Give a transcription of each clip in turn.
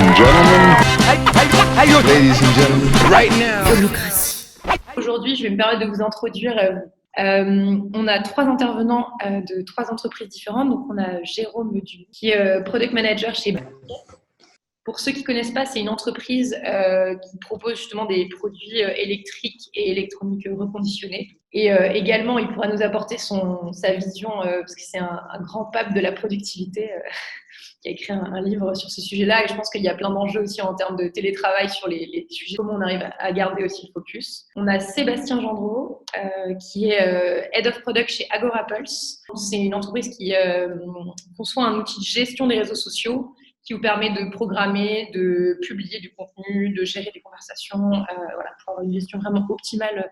and gentlemen, ladies and gentlemen, right now. Aujourd'hui, je vais me permettre de vous introduire. On a 3 intervenants de 3 entreprises différentes. Donc, on a Jérôme Duby, qui est Product Manager chez Bayer. Pour ceux qui ne connaissent pas, c'est une entreprise qui propose justement des produits électriques et électroniques reconditionnés. Et également, il pourra nous apporter sa vision, parce que c'est un grand pape de la productivité qui a écrit un livre sur ce sujet-là. Et je pense qu'il y a plein d'enjeux aussi en termes de télétravail sur les sujets, comment on arrive à garder aussi le focus. On a Sébastien Gendreau, qui est Head of Product chez Agorapulse. C'est une entreprise qui conçoit un outil de gestion des réseaux sociaux qui vous permet de programmer, de publier du contenu, de gérer des conversations, voilà, pour avoir une gestion vraiment optimale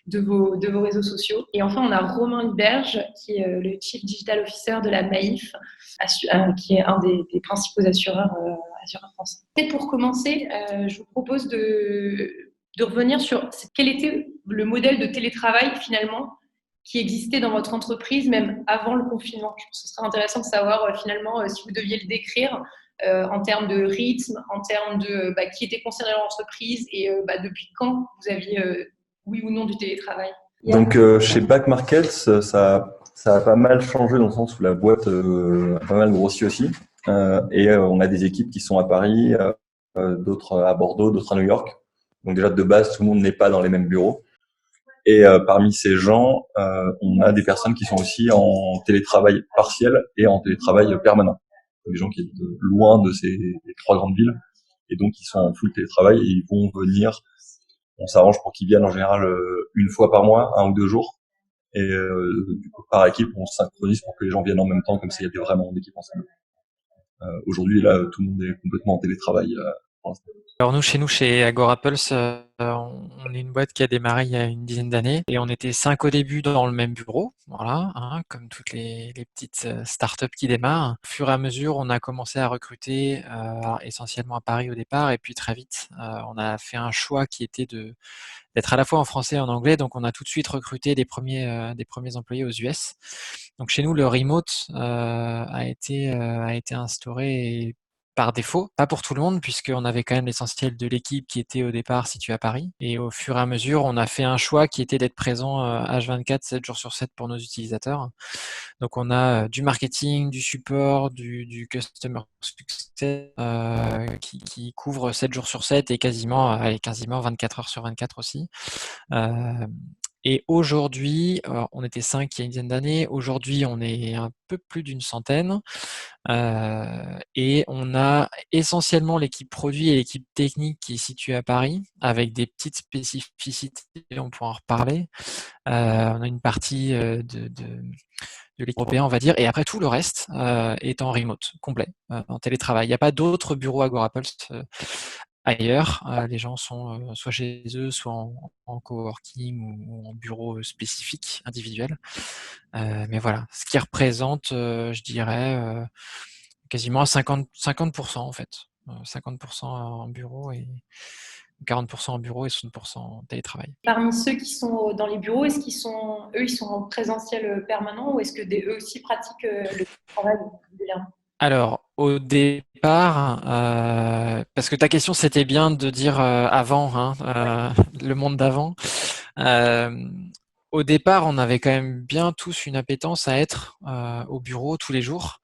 de vos réseaux sociaux. Et enfin, on a Romain Liberge, qui est le Chief Digital Officer de la Maïf, qui est un des principaux assureurs français. Et pour commencer, je vous propose de revenir sur quel était le modèle de télétravail finalement qui existait dans votre entreprise même avant le confinement. Je pense que ce serait intéressant de savoir finalement si vous deviez le décrire en termes de rythme, en termes de qui était concerné dans l'entreprise et depuis quand vous aviez oui ou non du télétravail. Donc chez Back Markets, ça a pas mal changé dans le sens où la boîte a pas mal grossi aussi. On a des équipes qui sont à Paris, d'autres à Bordeaux, d'autres à New York. Donc déjà de base, tout le monde n'est pas dans les mêmes bureaux. Et parmi ces gens, on a des personnes qui sont aussi en télétravail partiel et en télétravail permanent. Des gens qui sont loin de ces 3 grandes villes et donc ils sont en full télétravail et ils vont venir. On s'arrange pour qu'ils viennent en général une fois par mois, 1 ou 2 jours. Et du coup, par équipe, on se synchronise pour que les gens viennent en même temps, comme s'il y avait vraiment une équipe ensemble. Aujourd'hui, là, tout le monde est complètement en télétravail pour l'instant. Alors chez Agorapulse, on est une boîte qui a démarré il y a une dizaine d'années et on était 5 au début dans le même bureau, voilà, hein, comme toutes les petites startups qui démarrent. Au fur et à mesure, on a commencé à recruter, essentiellement à Paris au départ, et puis très vite, on a fait un choix qui était d'être à la fois en français et en anglais, donc on a tout de suite recruté des premiers employés aux US. Donc chez nous, le remote a été instauré par défaut, pas pour tout le monde, puisqu'on avait quand même l'essentiel de l'équipe qui était au départ située à Paris. Et au fur et à mesure, on a fait un choix qui était d'être présent H24, 7 jours sur 7 pour nos utilisateurs. Donc on a du marketing, du support, du customer success qui couvre 7 jours sur 7 et quasiment 24 heures sur 24 aussi. Et aujourd'hui, on était 5 il y a une dizaine d'années, aujourd'hui on est un peu plus d'une centaine. Et on a essentiellement l'équipe produit et l'équipe technique qui est située à Paris, avec des petites spécificités, on pourra en reparler. On a une partie de l'équipe européenne, on va dire, et après tout le reste est en remote, complet, en télétravail. Il n'y a pas d'autres bureaux Agorapulse ailleurs. Les gens sont soit chez eux, soit en coworking ou en bureau spécifique, individuel. Mais voilà, ce qui représente, je dirais, quasiment à 50% en fait. 50% en bureau et 40% en bureau et 60% en télétravail. Parmi ceux qui sont dans les bureaux, est-ce qu'ils sont en présentiel permanent ou est-ce que eux aussi pratiquent le travail régulièrement? Alors, au départ, parce que ta question c'était bien de dire avant, hein, le monde d'avant. Au départ, on avait quand même bien tous une appétence à être au bureau tous les jours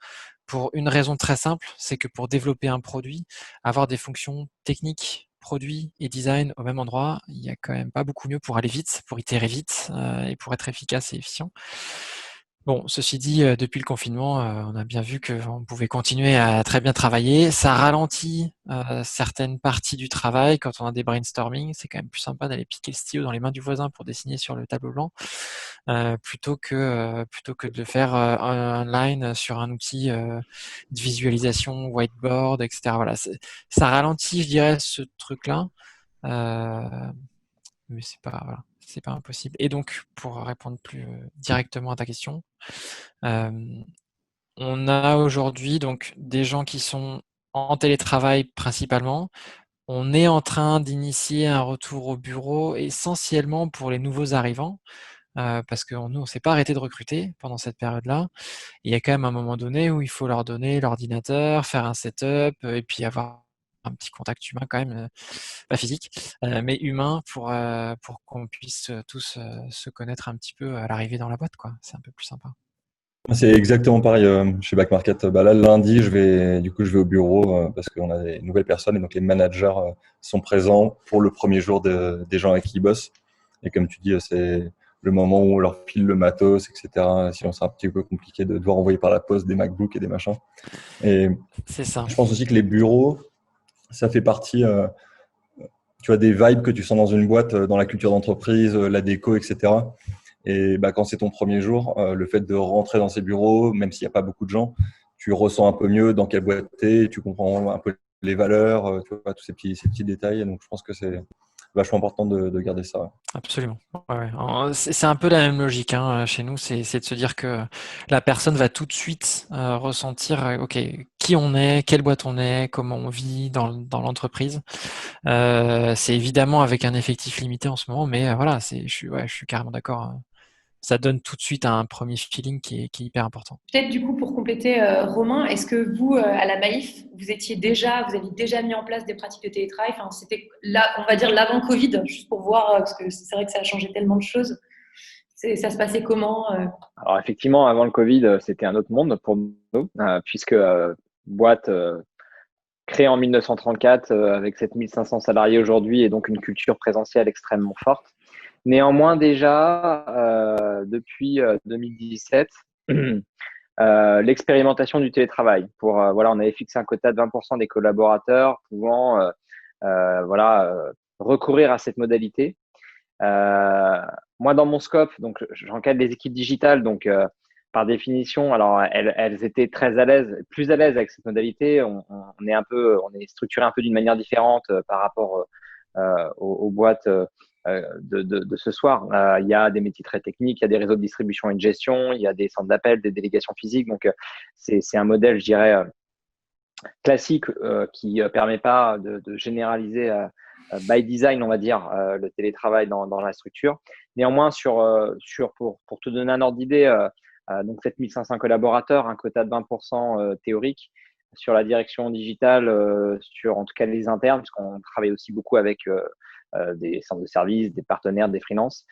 pour une raison très simple, c'est que pour développer un produit, avoir des fonctions techniques, produit et design au même endroit, il n'y a quand même pas beaucoup mieux pour aller vite, pour itérer vite et pour être efficace et efficient. Bon, ceci dit, depuis le confinement, on a bien vu qu'on pouvait continuer à très bien travailler. Ça ralentit certaines parties du travail. Quand on a des brainstorming, c'est quand même plus sympa d'aller piquer le stylo dans les mains du voisin pour dessiner sur le tableau blanc, plutôt que de le faire online sur un outil de visualisation, whiteboard, etc. Voilà, ça ralentit, je dirais, ce truc-là. Mais c'est pas impossible. Et donc, pour répondre plus directement à ta question, on a aujourd'hui donc des gens qui sont en télétravail principalement. On est en train d'initier un retour au bureau essentiellement pour les nouveaux arrivants, parce que nous, on s'est pas arrêté de recruter pendant cette période-là. Il y a quand même un moment donné où il faut leur donner l'ordinateur, faire un setup, et puis avoir un petit contact humain quand même, pas physique, mais humain pour qu'on puisse tous se connaître un petit peu à l'arrivée dans la boîte, quoi. C'est un peu plus sympa. C'est exactement pareil chez Back Market. Bah, là, lundi, je vais au bureau parce qu'on a des nouvelles personnes et donc les managers sont présents pour le premier jour des gens avec qui ils bossent. Et comme tu dis, c'est le moment où on leur file le matos, etc. Sinon, c'est un petit peu compliqué de devoir envoyer par la poste des MacBooks et des machins. Et C'est ça. je pense aussi que les bureaux, ça fait partie, tu vois, des vibes que tu sens dans une boîte, dans la culture d'entreprise, la déco, etc. Et bah, quand c'est ton premier jour, le fait de rentrer dans ces bureaux, même s'il n'y a pas beaucoup de gens, tu ressens un peu mieux dans quelle boîte t'es, tu comprends un peu les valeurs, tu vois, tous ces petits détails. Donc, je pense que c'est vachement important de garder ça. Absolument. Ouais, ouais. C'est un peu la même logique hein, chez nous, c'est de se dire que la personne va tout de suite ressentir, ok, qui on est, quelle boîte on est, comment on vit dans l'entreprise. C'est évidemment avec un effectif limité en ce moment, mais voilà, je suis carrément d'accord. Ça donne tout de suite un premier feeling qui est hyper important. Peut-être du coup pour compléter, Romain, est-ce que vous, à la Maïf, vous aviez déjà mis en place des pratiques de télétravail? Enfin, c'était là, on va dire l'avant Covid, juste pour voir, parce que c'est vrai que ça a changé tellement de choses. Ça se passait comment? Alors effectivement, avant le Covid, c'était un autre monde pour nous, puisque boîte créée en 1934 avec 7500 salariés aujourd'hui et donc une culture présentielle extrêmement forte. Néanmoins, déjà, depuis 2017, l'expérimentation du télétravail. Voilà, on avait fixé un quota de 20% des collaborateurs pouvant recourir à cette modalité. Moi, dans mon scope, donc j'encadre les équipes digitales, donc par définition, alors elles étaient très à l'aise, plus à l'aise avec cette modalité. On est structuré un peu d'une manière différente par rapport aux boîtes de ce soir. Il y a des métiers très techniques, il y a des réseaux de distribution et de gestion, il y a des centres d'appel, des délégations physiques. Donc c'est un modèle, je dirais, classique qui permet pas de généraliser by design, on va dire, le télétravail dans la structure. Néanmoins, pour te donner un ordre d'idée, donc 7500 collaborateurs, un quota de 20% théorique sur la direction digitale, sur en tout cas les internes, puisqu'on travaille aussi beaucoup avec des centres de services, des partenaires, des freelances.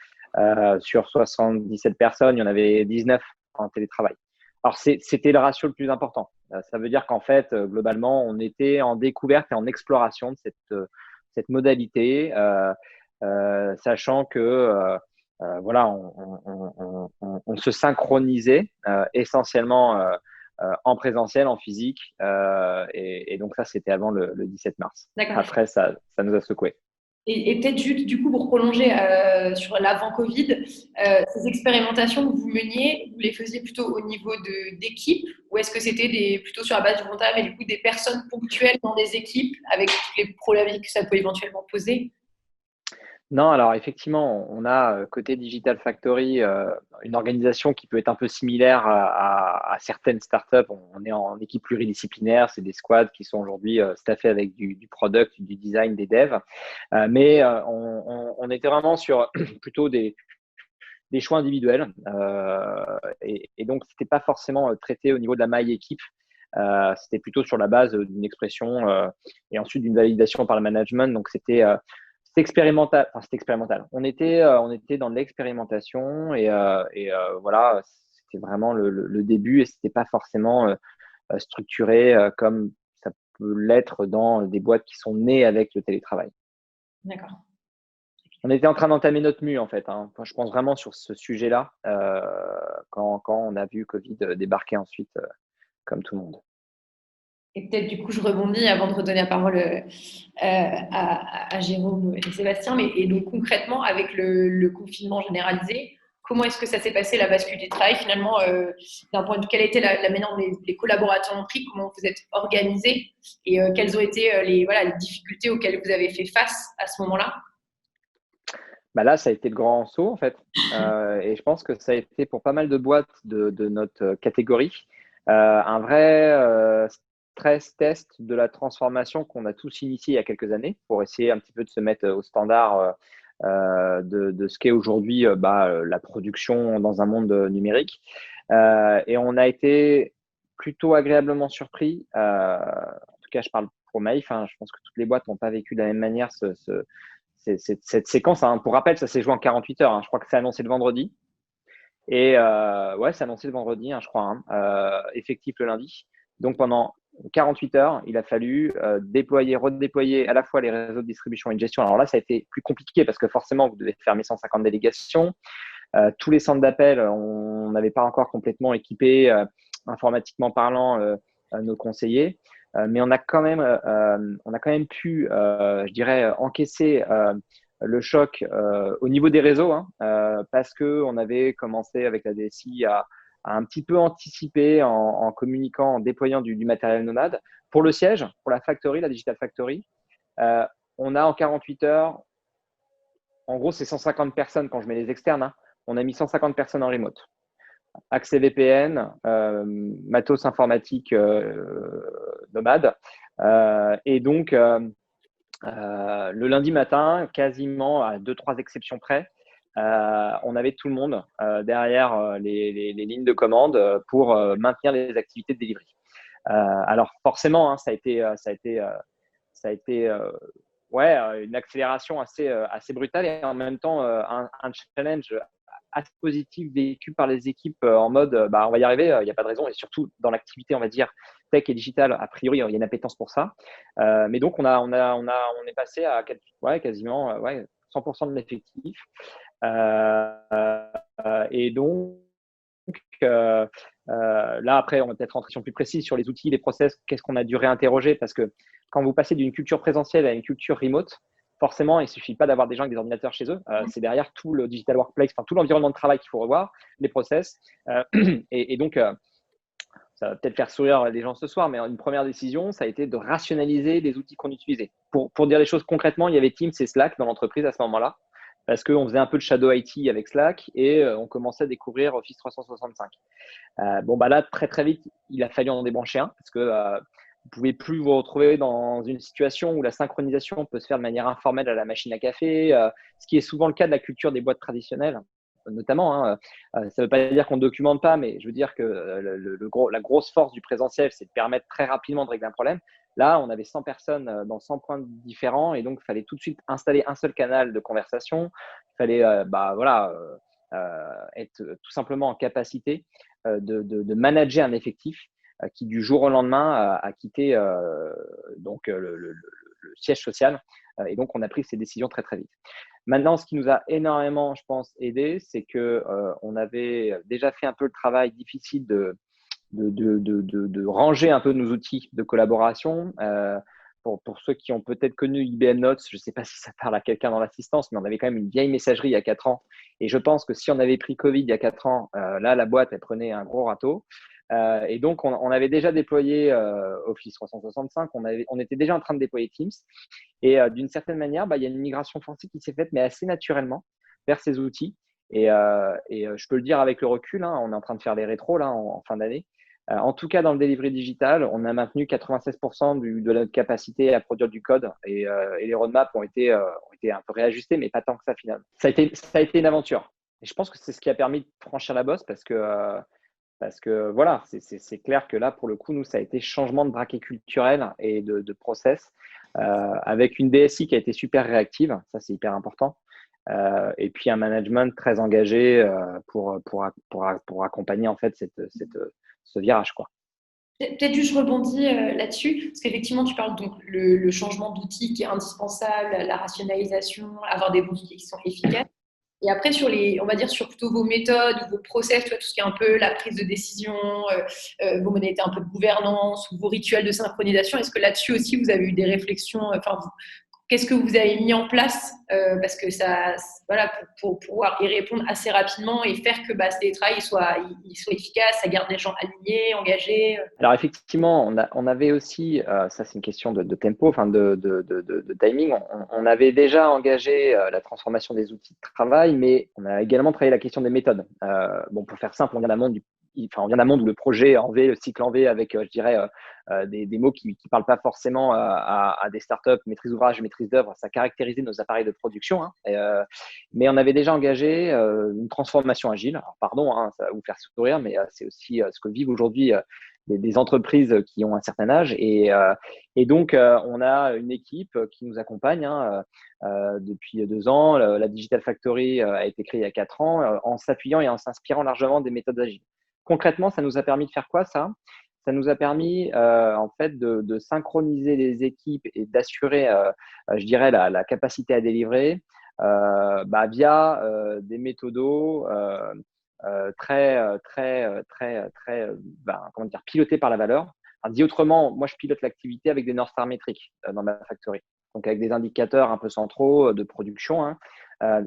Sur 77 personnes, il y en avait 19 en télétravail. Alors, c'était le ratio le plus important. Ça veut dire qu'en fait, globalement, on était en découverte et en exploration de cette modalité, sachant que voilà, on se synchronisait essentiellement en présentiel, en physique. Et donc, ça, c'était avant le 17 mars. D'accord. Après, ça nous a secoué. Et peut-être juste, du coup, pour prolonger sur l'avant-Covid, ces expérimentations que vous meniez, vous les faisiez plutôt au niveau d'équipes ou est-ce que c'était plutôt sur la base du volontariat, mais du coup des personnes ponctuelles dans des équipes avec toutes les problématiques que ça peut éventuellement poser? Non, alors effectivement, on a côté Digital Factory une organisation qui peut être un peu similaire à certaines startups. On est en équipe pluridisciplinaire, c'est des squads qui sont aujourd'hui staffés avec du product, du design, des devs. Mais on était vraiment sur plutôt des choix individuels et donc c'était pas forcément traité au niveau de la maille équipe. C'était plutôt sur la base d'une expression et ensuite d'une validation par le management. Donc c'était expérimental. Enfin, c'était expérimental. On était dans l'expérimentation et voilà, c'était vraiment le début et c'était pas forcément structuré comme ça peut l'être dans des boîtes qui sont nées avec le télétravail. D'accord. On était en train d'entamer notre mue en fait. Enfin, je pense vraiment sur ce sujet-là quand on a vu Covid débarquer ensuite comme tout le monde. Et peut-être du coup, je rebondis avant de redonner la parole à Jérôme et Sébastien. Et donc concrètement, avec le confinement généralisé, comment est-ce que ça s'est passé la bascule du travail finalement d'un point de vue, quelle était la manière dont les collaborateurs ont pris, comment vous êtes organisés et quelles ont été les difficultés auxquelles vous avez fait face à ce moment-là? Bah là, ça a été le grand saut en fait. Et je pense que ça a été pour pas mal de boîtes de notre catégorie un vrai stress test de la transformation qu'on a tous initié il y a quelques années pour essayer un petit peu de se mettre au standard de ce qu'est aujourd'hui la production dans un monde numérique. Et on a été plutôt agréablement surpris, en tout cas, je parle pour Maïf, hein, je pense que toutes les boîtes n'ont pas vécu de la même manière cette séquence. Hein. Pour rappel, ça s'est joué en 48 heures. Hein. Je crois que c'est annoncé le vendredi. Et ouais, c'est annoncé le vendredi, hein, je crois, hein, effectif le lundi. Donc pendant 48 heures, il a fallu déployer, redéployer à la fois les réseaux de distribution et de gestion. Alors là, ça a été plus compliqué parce que forcément, vous devez fermer 150 délégations. Tous les centres d'appel, on n'avait pas encore complètement équipé, informatiquement parlant, nos conseillers. Mais on a quand même pu, je dirais, encaisser le choc au niveau des réseaux, hein, parce qu'on avait commencé avec la DSI à un petit peu anticiper en communiquant, en déployant du matériel nomade. Pour le siège, pour la factory, la Digital Factory, on a en 48 heures, en gros, c'est 150 personnes quand je mets les externes, hein, on a mis 150 personnes en remote. Accès VPN, matos informatique nomade. Et donc, le lundi matin, quasiment à 2-3 exceptions près, on avait tout le monde derrière les lignes de commande pour maintenir les activités de delivery. Alors forcément, hein, ça a été ouais, une accélération assez brutale et en même temps un challenge assez positif vécu par les équipes en mode bah, on va y arriver, il n'y a pas de raison. Et surtout dans l'activité, on va dire, tech et digital, a priori, il y a une appétence pour ça. Mais donc, on est passé à ouais, quasiment ouais, 100% de l'effectif. Et donc, là, après, on va peut-être rentrer sur plus précis sur les outils, les process, qu'est-ce qu'on a dû réinterroger parce que quand vous passez d'une culture présentielle à une culture remote, forcément, il ne suffit pas d'avoir des gens avec des ordinateurs chez eux. C'est derrière tout le digital workplace, enfin, tout l'environnement de travail qu'il faut revoir, les process. Et donc, ça va peut-être faire sourire les gens ce soir, mais une première décision, ça a été de rationaliser les outils qu'on utilisait. Pour dire les choses concrètement, il y avait Teams et Slack dans l'entreprise à ce moment-là, parce qu'on faisait un peu de shadow IT avec Slack et on commençait à découvrir Office 365. Bon, bah là, très très vite, il a fallu en débrancher un, parce que vous ne pouvez plus vous retrouver dans une situation où la synchronisation peut se faire de manière informelle à la machine à café, ce qui est souvent le cas de la culture des boîtes traditionnelles, notamment. Hein, ça ne veut pas dire qu'on ne documente pas, mais je veux dire que la grosse force du présentiel, c'est de permettre très rapidement de régler un problème. Là, on avait 100 personnes dans 100 points différents et donc il fallait tout de suite installer un seul canal de conversation. Il fallait bah, voilà, être tout simplement en capacité de manager un effectif qui, du jour au lendemain, a quitté donc, le siège social. Et donc, on a pris ces décisions très, très vite. Maintenant, ce qui nous a énormément, je pense, aidé, c'est qu'on avait déjà fait un peu le travail difficile de ranger un peu nos outils de collaboration. Pour ceux qui ont peut-être connu IBM Notes, je ne sais pas si ça parle à quelqu'un dans l'assistance, mais on avait quand même une vieille messagerie il y a 4 ans. Et je pense que si on avait pris Covid il y a 4 ans, là, la boîte, elle prenait un gros râteau. Et donc, on avait déjà déployé Office 365, on était déjà en train de déployer Teams. Et d'une certaine manière, bah, il y a une migration forcée qui s'est faite, mais assez naturellement, vers ces outils. Et je peux le dire avec le recul, hein, on est en train de faire les rétros là, en fin d'année. En tout cas, dans le delivery digital, on a maintenu 96% de notre capacité à produire du code et les roadmaps ont été un peu réajustés, mais pas tant que ça finalement. Ça a été une aventure. Et je pense que c'est ce qui a permis de franchir la bosse parce que voilà, c'est clair que là, pour le coup, nous, ça a été changement de braquet culturel et de process avec une DSI qui a été super réactive, ça c'est hyper important, et puis un management très engagé pour accompagner en fait ce virage, quoi. Peut-être juste je rebondis là-dessus, parce qu'effectivement, tu parles donc le changement d'outils qui est indispensable, la rationalisation, avoir des bons outils qui sont efficaces. Et après, on va dire sur plutôt vos méthodes ou vos process, tu vois, tout ce qui est un peu la prise de décision, vos modalités un peu de gouvernance ou vos rituels de synchronisation, est-ce que là-dessus aussi, vous avez eu des réflexions, qu'est-ce que vous avez mis en place parce que ça, voilà, pour pouvoir y répondre assez rapidement et faire que ce télétravail soit efficace, ça garde les gens alignés, engagés. Alors effectivement, on avait aussi, ça c'est une question de tempo, enfin de timing, on avait déjà engagé la transformation des outils de travail, mais on a également travaillé la question des méthodes. Bon, pour faire simple, on vient d'un monde où le projet en V, le cycle en V, avec, je dirais, des mots qui ne parlent pas forcément à des startups, maîtrise d'ouvrage, maîtrise d'œuvre, ça caractérisait nos appareils de production. Hein, mais on avait déjà engagé une transformation agile. Alors, pardon, hein, ça va vous faire sourire, mais c'est aussi ce que vivent aujourd'hui des entreprises qui ont un certain âge. Et donc, on a une équipe qui nous accompagne depuis 2 ans. La Digital Factory a été créée il y a 4 ans en s'appuyant et en s'inspirant largement des méthodes agiles. Concrètement, ça nous a permis de faire quoi, ça? Ça nous a permis en fait de synchroniser les équipes et d'assurer, je dirais, la capacité à délivrer via des méthodos comment dire, pilotés par la valeur. Alors, dit autrement, moi je pilote l'activité avec des North Star métriques dans ma factory, donc avec des indicateurs un peu centraux de production.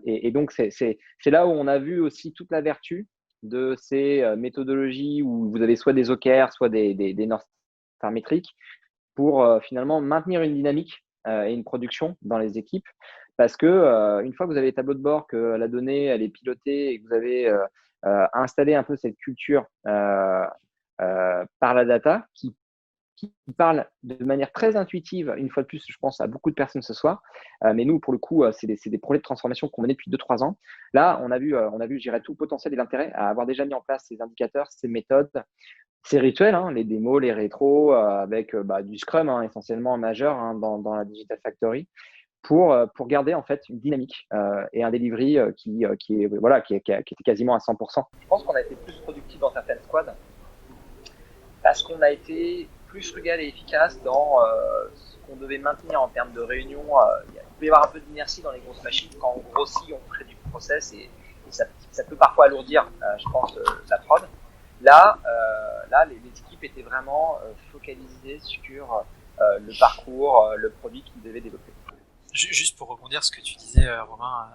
Et donc c'est là où on a vu aussi toute la vertu de ces méthodologies où vous avez soit des OKR, soit des North Star métriques pour finalement maintenir une dynamique et une production dans les équipes. Parce que une fois que vous avez les tableaux de bord, que la donnée elle est pilotée et que vous avez installé un peu cette culture par la data qui parle de manière très intuitive, une fois de plus, je pense à beaucoup de personnes ce soir. Mais nous, pour le coup, c'est des projets de transformation qu'on menait depuis 2-3 ans. Là, on a vu, je dirais, tout le potentiel et l'intérêt à avoir déjà mis en place ces indicateurs, ces méthodes, ces rituels, les démos, les rétros, avec du Scrum essentiellement majeur dans la Digital Factory, pour garder en fait une dynamique et un delivery qui était quasiment à 100%. Je pense qu'on a été plus productif dans certaines squads parce qu'on a été plus frugal et efficace dans ce qu'on devait maintenir en termes de réunion. Il peut y avoir un peu d'inertie dans les grosses machines. Quand on grossit, on crée du process et ça peut parfois alourdir, je pense, la prod. Là, les équipes étaient vraiment focalisées sur le parcours, le produit qu'ils devaient développer. Juste pour rebondir ce que tu disais, Romain,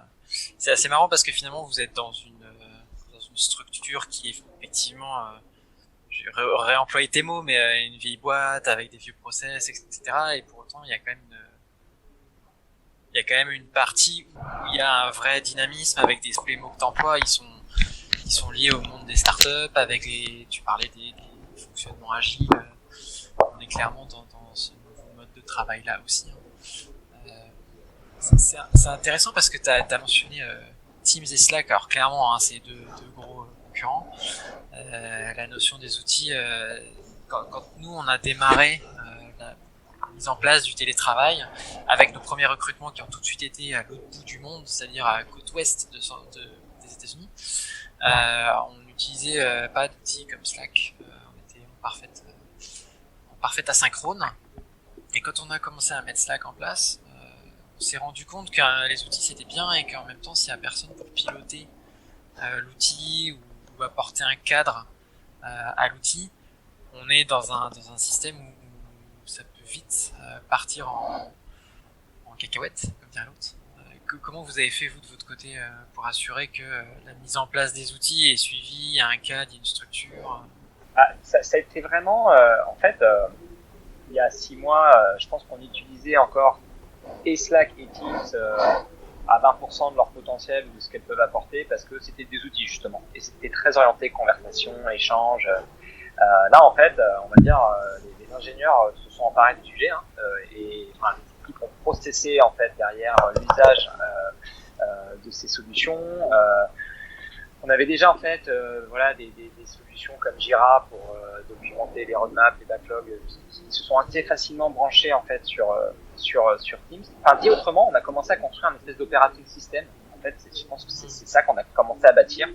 c'est assez marrant parce que finalement vous êtes dans une structure qui est effectivement, je vais réemployer tes mots, mais une vieille boîte avec des vieux process, etc. Et pour autant, il y a quand même une partie où il y a un vrai dynamisme avec des mots que t'emploies, ils sont liés au monde des startups, avec tu parlais des fonctionnements agiles. On est clairement dans ce nouveau mode de travail là aussi. C'est intéressant parce que tu as mentionné Teams et Slack. Alors clairement, c'est deux gros concurrents. La notion des outils, quand nous on a démarré la mise en place du télétravail avec nos premiers recrutements qui ont tout de suite été à l'autre bout du monde, c'est-à-dire à la côte ouest des États-Unis, on n'utilisait pas d'outils comme Slack. On était en parfaite asynchrone. Et quand on a commencé à mettre Slack en place, on s'est rendu compte que les outils c'était bien et qu'en même temps s'il n'y a personne pour piloter l'outil ou apporter un cadre à l'outil, on est dans un système où ça peut vite partir en cacahuète, comme dirait l'autre. Comment vous avez fait vous de votre côté pour assurer que la mise en place des outils est suivie, il y a un cadre, il y a une structure? Ça a été vraiment, en fait, il y a 6 mois, je pense qu'on utilisait encore et Slack et Teams à 20% de leur potentiel ou de ce qu'elles peuvent apporter parce que c'était des outils justement et c'était très orienté conversation, échange. Là en fait, on va dire les ingénieurs se sont emparés du sujet et les équipes ont processé en fait derrière l'usage de ces solutions. On avait déjà en fait des solutions comme Jira pour documenter les roadmaps, les backlogs qui se sont assez facilement branchés en fait sur Teams. Enfin dit autrement, on a commencé à construire un espèce d'operating system. En fait, je pense que c'est ça qu'on a commencé à bâtir,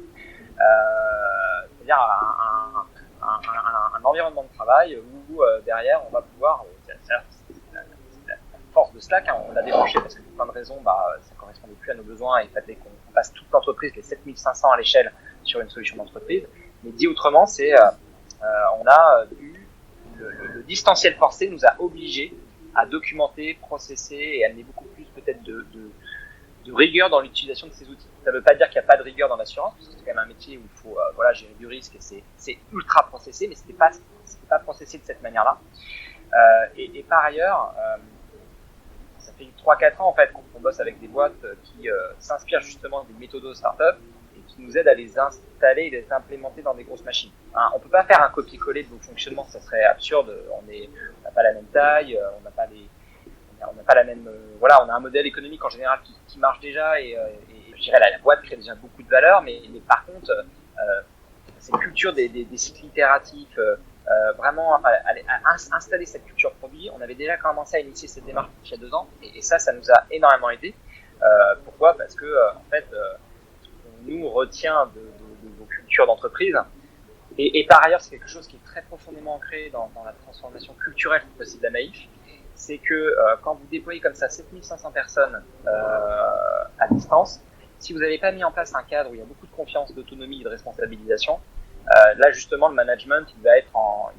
c'est-à-dire un environnement de travail où derrière on va pouvoir, la force de Slack, on l'a débranché parce que pour plein de raisons, ça correspondait plus à nos besoins et il fallait qu'on passe toute l'entreprise, les 7500 à l'échelle, sur une solution d'entreprise. Mais dit autrement, c'est on a eu le distanciel forcé nous a obligés à documenter, processer et amener beaucoup plus peut-être de rigueur dans l'utilisation de ces outils. Ça ne veut pas dire qu'il n'y a pas de rigueur dans l'assurance, parce que c'est quand même un métier où il faut gérer du risque et c'est ultra processé, mais c'était pas processé de cette manière-là. Et par ailleurs, ça fait 3-4 ans en fait qu'on bosse avec des boîtes qui s'inspirent justement des méthodos startup et qui nous aident à les installer et les implémenter dans des grosses machines. On peut pas faire un copier-coller de nos fonctionnements, ça serait absurde. On n'a pas la même taille, on n'a pas la même. On a un modèle économique en général qui marche déjà et je dirais la boîte crée déjà beaucoup de valeur, mais par contre, cette culture des cycles itératifs, vraiment installer cette culture produit. On avait déjà commencé à initier cette démarche il y a 2 ans et ça nous a énormément aidé. Pourquoi? Parce que en fait, on nous retient de vos cultures d'entreprise. Et par ailleurs, c'est quelque chose qui est très profondément ancré dans la transformation culturelle possible d'Amaïf. C'est que quand vous déployez comme ça 7500 personnes à distance, si vous n'avez pas mis en place un cadre où il y a beaucoup de confiance, d'autonomie et de responsabilisation, là justement le management il va être en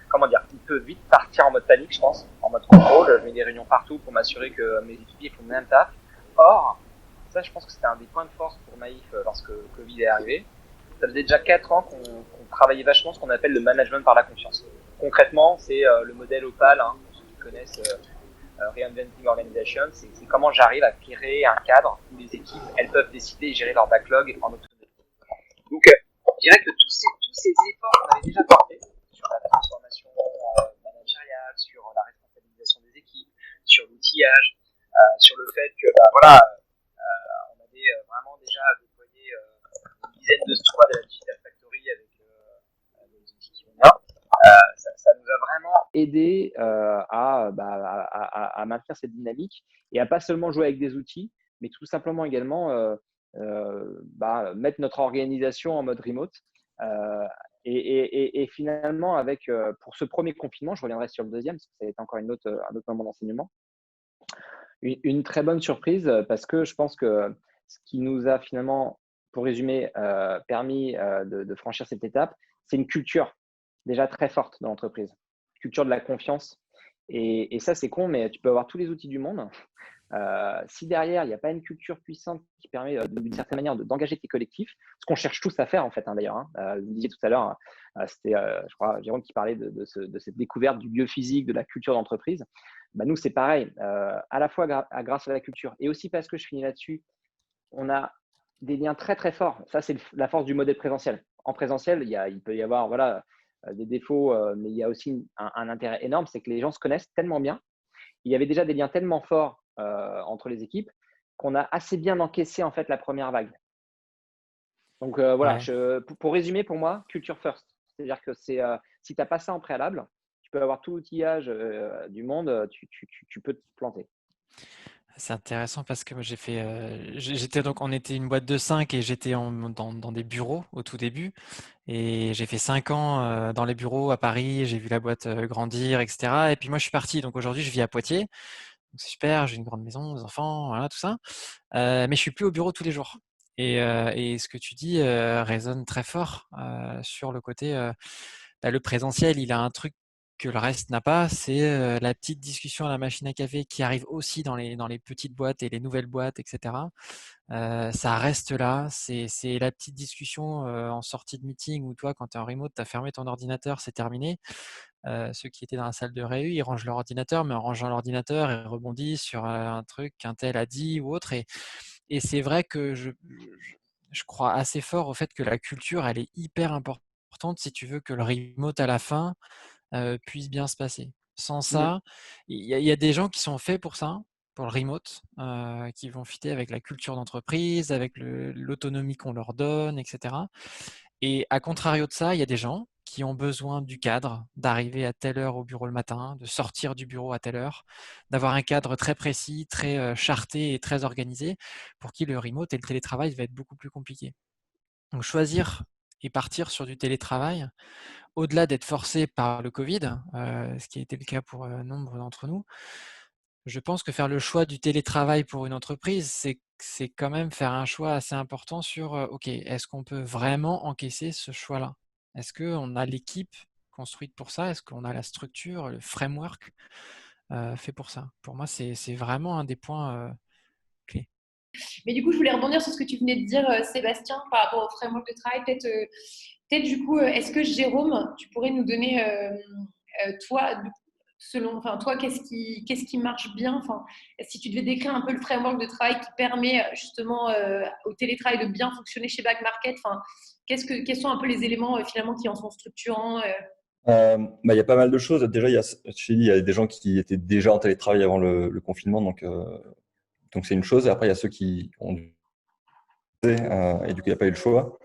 comment dire, il peut vite partir en mode panique, je pense, en mode contrôle. Je mets des réunions partout pour m'assurer que mes équipiers font le même taf. Or, ça je pense que c'était un des points de force pour Maïf lorsque le Covid est arrivé. Ça faisait déjà 4 ans qu'on travaillait vachement ce qu'on appelle le management par la confiance. Concrètement, c'est le modèle Opal, pour ceux qui connaissent Reinventing Organization, c'est comment j'arrive à créer un cadre où les équipes elles peuvent décider et gérer leur backlog en autonomie. Donc, je dirais que tous ces efforts qu'on avait déjà portés sur la transformation managériale, sur la responsabilisation des équipes, sur l'outillage, sur le fait que on avait vraiment déjà déployé une dizaine de squads de la Digital Factory avec les outils qui vont bien. Ça nous a vraiment aidé à maintenir cette dynamique et à pas seulement jouer avec des outils, mais tout simplement également mettre notre organisation en mode remote. Et finalement, pour ce premier confinement, je reviendrai sur le deuxième, parce que ça va être encore un autre moment d'enseignement, une très bonne surprise parce que je pense que ce qui nous a finalement, pour résumer, permis de franchir cette étape, c'est une culture déjà très forte dans l'entreprise, culture de la confiance. Et ça, c'est con, mais tu peux avoir tous les outils du monde. Si derrière, il n'y a pas une culture puissante qui permet d'une certaine manière d'engager tes collectifs, ce qu'on cherche tous à faire en fait, d'ailleurs. Vous disiez tout à l'heure, c'était, je crois, Jérôme qui parlait de cette découverte du biophysique, de la culture d'entreprise. Nous, c'est pareil, à la fois grâce à la culture et aussi parce que je finis là-dessus, on a des liens très très forts. Ça, c'est la force du modèle présentiel. En présentiel, il peut y avoir des défauts, mais il y a aussi un intérêt énorme, c'est que les gens se connaissent tellement bien. Il y avait déjà des liens tellement forts entre les équipes qu'on a assez bien encaissé en fait la première vague. Donc voilà, Ouais. pour résumer, pour moi, culture first. C'est-à-dire que si tu n'as pas ça en préalable, tu peux avoir tout l'outillage du monde, tu peux te planter. C'est intéressant parce que moi on était une boîte de 5 et j'étais dans des bureaux au tout début. Et j'ai fait 5 ans dans les bureaux à Paris, j'ai vu la boîte grandir, etc. Et puis moi, je suis parti. Donc aujourd'hui, je vis à Poitiers. Donc c'est super, j'ai une grande maison, des enfants, voilà, tout ça. Mais je suis plus au bureau tous les jours. Et ce que tu dis résonne très fort sur le côté, le présentiel, il a un truc que le reste n'a pas, c'est la petite discussion à la machine à café qui arrive aussi dans les petites boîtes et les nouvelles boîtes, etc. Ça reste là, c'est la petite discussion en sortie de meeting où toi, quand tu es en remote, tu as fermé ton ordinateur, c'est terminé. Ceux qui étaient dans la salle de réu, ils rangent leur ordinateur, mais en rangeant l'ordinateur, ils rebondissent sur un truc qu'un tel a dit ou autre. Et c'est vrai que je crois assez fort au fait que la culture, elle est hyper importante si tu veux que le remote à la fin puisse bien se passer. Sans ça, il y a des gens qui sont faits pour ça, pour le remote, qui vont fitter avec la culture d'entreprise, avec l'autonomie qu'on leur donne, etc. Et à contrario de ça, il y a des gens qui ont besoin du cadre, d'arriver à telle heure au bureau le matin, de sortir du bureau à telle heure, d'avoir un cadre très précis, très charté et très organisé, pour qui le remote et le télétravail va être beaucoup plus compliqué. Donc choisir et partir sur du télétravail, au-delà d'être forcé par le Covid, ce qui a été le cas pour nombre d'entre nous, je pense que faire le choix du télétravail pour une entreprise, c'est quand même faire un choix assez important sur, OK, est-ce qu'on peut vraiment encaisser ce choix-là? Est-ce qu'on a l'équipe construite pour ça? Est-ce qu'on a la structure, le framework fait pour ça? Pour moi, c'est vraiment un des points clés. Mais du coup, je voulais rebondir sur ce que tu venais de dire, Sébastien, par rapport au framework de travail. Peut-être du coup, est-ce que Jérôme, tu pourrais nous donner, toi, toi, qu'est-ce qui marche bien? Enfin, si tu devais décrire un peu le framework de travail qui permet justement au télétravail de bien fonctionner chez Back Market, enfin, quels sont un peu les éléments finalement qui en sont structurants? Il y a pas mal de choses. Déjà, il y a des gens qui étaient déjà en télétravail avant le confinement, donc c'est une chose. Et après, il y a ceux qui ont dû et du coup, il n'y a pas eu le choix.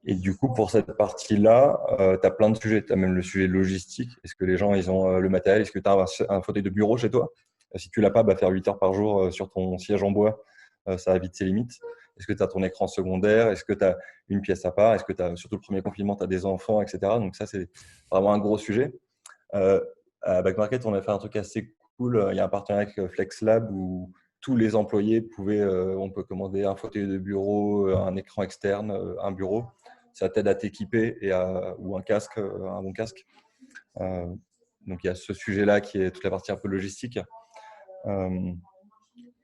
Et du coup, pour cette partie-là, tu as plein de sujets. Tu as même le sujet logistique. Est-ce que les gens, ils ont le matériel? Est-ce que tu as un fauteuil de bureau chez toi? Si tu l'as pas, faire 8 heures par jour sur ton siège en bois, ça a vite ses limites. Est-ce que tu as ton écran secondaire? Est-ce que tu as une pièce à part? Est-ce que tu as, surtout le premier confinement, tu as des enfants, etc. Donc ça, c'est vraiment un gros sujet. À Back Market, on a fait un truc assez cool. Il y a un partenariat avec FlexLab où tous les employés on peut commander un fauteuil de bureau, un écran externe, un bureau. Ça t'aide à t'équiper ou un casque, un bon casque. Donc il y a ce sujet-là qui est toute la partie un peu logistique.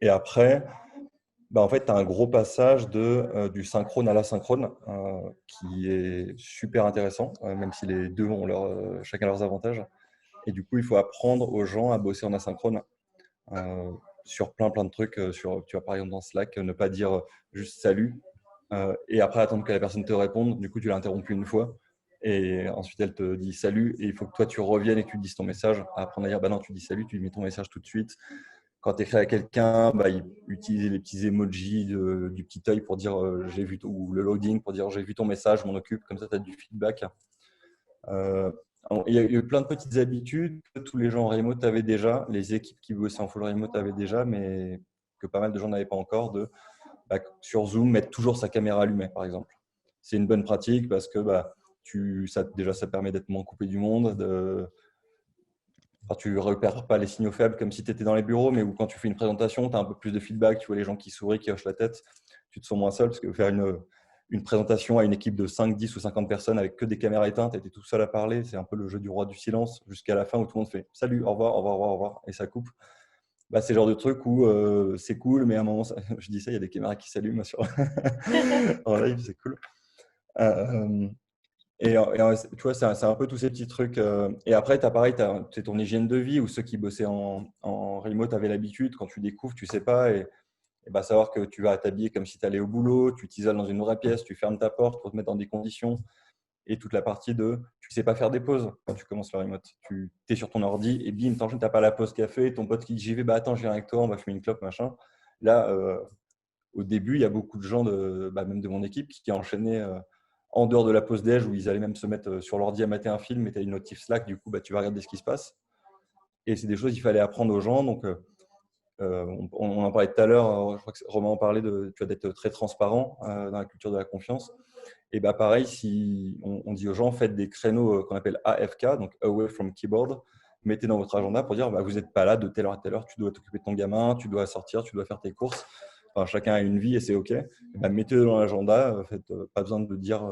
Et après, en fait, tu as un gros passage du synchrone à l'asynchrone qui est super intéressant, même si les deux ont chacun leurs avantages. Et du coup, il faut apprendre aux gens à bosser en asynchrone sur plein de trucs. Tu vois, par exemple, dans Slack, ne pas dire juste salut et après attendre que la personne te réponde. Du coup, tu l'as interrompu une fois et ensuite elle te dit salut et il faut que toi tu reviennes et que tu dises ton message. À apprendre à dire non, tu dis salut, tu mets ton message tout de suite. Quand tu écris à quelqu'un, utiliser les petits emojis du petit œil pour dire j'ai vu ou le loading pour dire j'ai vu ton message, je m'en occupe. Comme ça, tu as du feedback. Il y a eu plein de petites habitudes que tous les gens en remote avaient déjà, les équipes qui bossaient en full remote avaient déjà, mais que pas mal de gens n'avaient pas encore, sur Zoom, mettre toujours sa caméra allumée, par exemple. C'est une bonne pratique parce que ça permet d'être moins coupé du monde. Tu ne repères pas les signaux faibles comme si tu étais dans les bureaux, mais où quand tu fais une présentation, tu as un peu plus de feedback, tu vois les gens qui sourient, qui hochent la tête, tu te sens moins seul parce que faire une présentation à une équipe de 5, 10 ou 50 personnes avec que des caméras éteintes et tu es tout seul à parler, c'est un peu le jeu du roi du silence jusqu'à la fin où tout le monde fait salut, au revoir, au revoir, au revoir, au revoir et ça coupe. C'est le genre de truc où c'est cool, mais à un moment, je dis ça, il y a des caméras qui s'allument en live, c'est cool. Tu vois, c'est un peu tous ces petits trucs. Et après, pareil, c'est ton hygiène de vie où ceux qui bossaient en remote avaient l'habitude. Quand tu découvres, tu sais pas. Et savoir que tu vas t'habiller comme si tu allais au boulot, tu t'isoles dans une vraie pièce, tu fermes ta porte pour te mettre dans des conditions. Et toute la partie tu sais pas faire des pauses quand tu commences le remote. Tu es sur ton ordi et bim, tu n'as pas la pause café. Ton pote qui dit j'y vais, attends, je viens avec toi, on va fumer une clope, machin. Là, au début, il y a beaucoup de gens, même de mon équipe, qui enchaînaient en dehors de la pause déj où ils allaient même se mettre sur l'ordi à mater un film et tu as une notif Slack, du coup, tu vas regarder ce qui se passe. Et c'est des choses qu'il fallait apprendre aux gens. Donc, on en parlait tout à l'heure, je crois que Romain en parlait d'être très transparent dans la culture de la confiance. Et pareil, si on dit aux gens, faites des créneaux qu'on appelle AFK, donc Away from Keyboard, mettez dans votre agenda pour dire vous n'êtes pas là de telle heure à telle heure, tu dois t'occuper de ton gamin, tu dois sortir, tu dois faire tes courses. Enfin, chacun a une vie et c'est OK. Mettez-le dans l'agenda, pas besoin de dire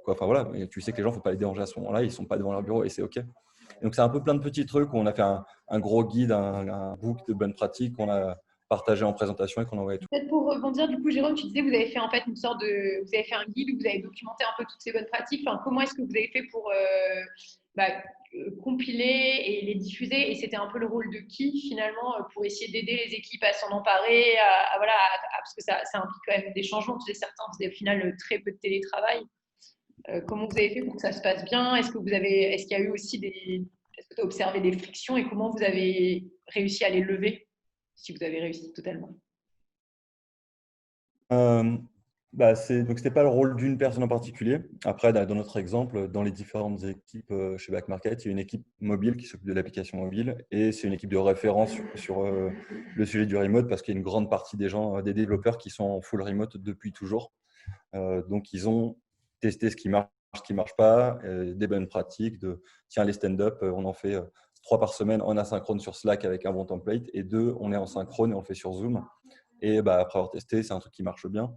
quoi. Enfin voilà, et tu sais que les gens, il ne faut pas les déranger à ce moment-là, ils ne sont pas devant leur bureau et c'est OK. Et donc c'est un peu plein de petits trucs où on a fait un gros guide, un book de bonnes pratiques qu'on a partagé en présentation et qu'on envoyait tout. Peut-être pour rebondir, du coup, Jérôme, tu disais que vous avez fait en fait vous avez fait un guide où vous avez documenté un peu toutes ces bonnes pratiques. Enfin, comment est-ce que vous avez fait pour compiler et les diffuser? Et c'était un peu le rôle de qui finalement pour essayer d'aider les équipes à s'en emparer, parce que ça implique quand même des changements. Tu sais, certains faisaient au final très peu de télétravail. Comment vous avez fait pour que ça se passe bien? Est-ce qu'il y a eu aussi est-ce que tu as observé des frictions et comment vous avez réussi à les lever, si vous avez réussi totalement? Donc, c'était pas le rôle d'une personne en particulier. Après, dans notre exemple, dans les différentes équipes chez Back Market, il y a une équipe mobile qui s'occupe de l'application mobile et c'est une équipe de référence sur le sujet du remote parce qu'il y a une grande partie des gens, des développeurs qui sont en full remote depuis toujours. Donc, ils ont testé ce qui marche pas, des bonnes pratiques tiens, les stand-up, on en fait 3 par semaine en asynchrone sur Slack avec un bon template et 2, on est en synchrone et on le fait sur Zoom. Et après avoir testé, c'est un truc qui marche bien.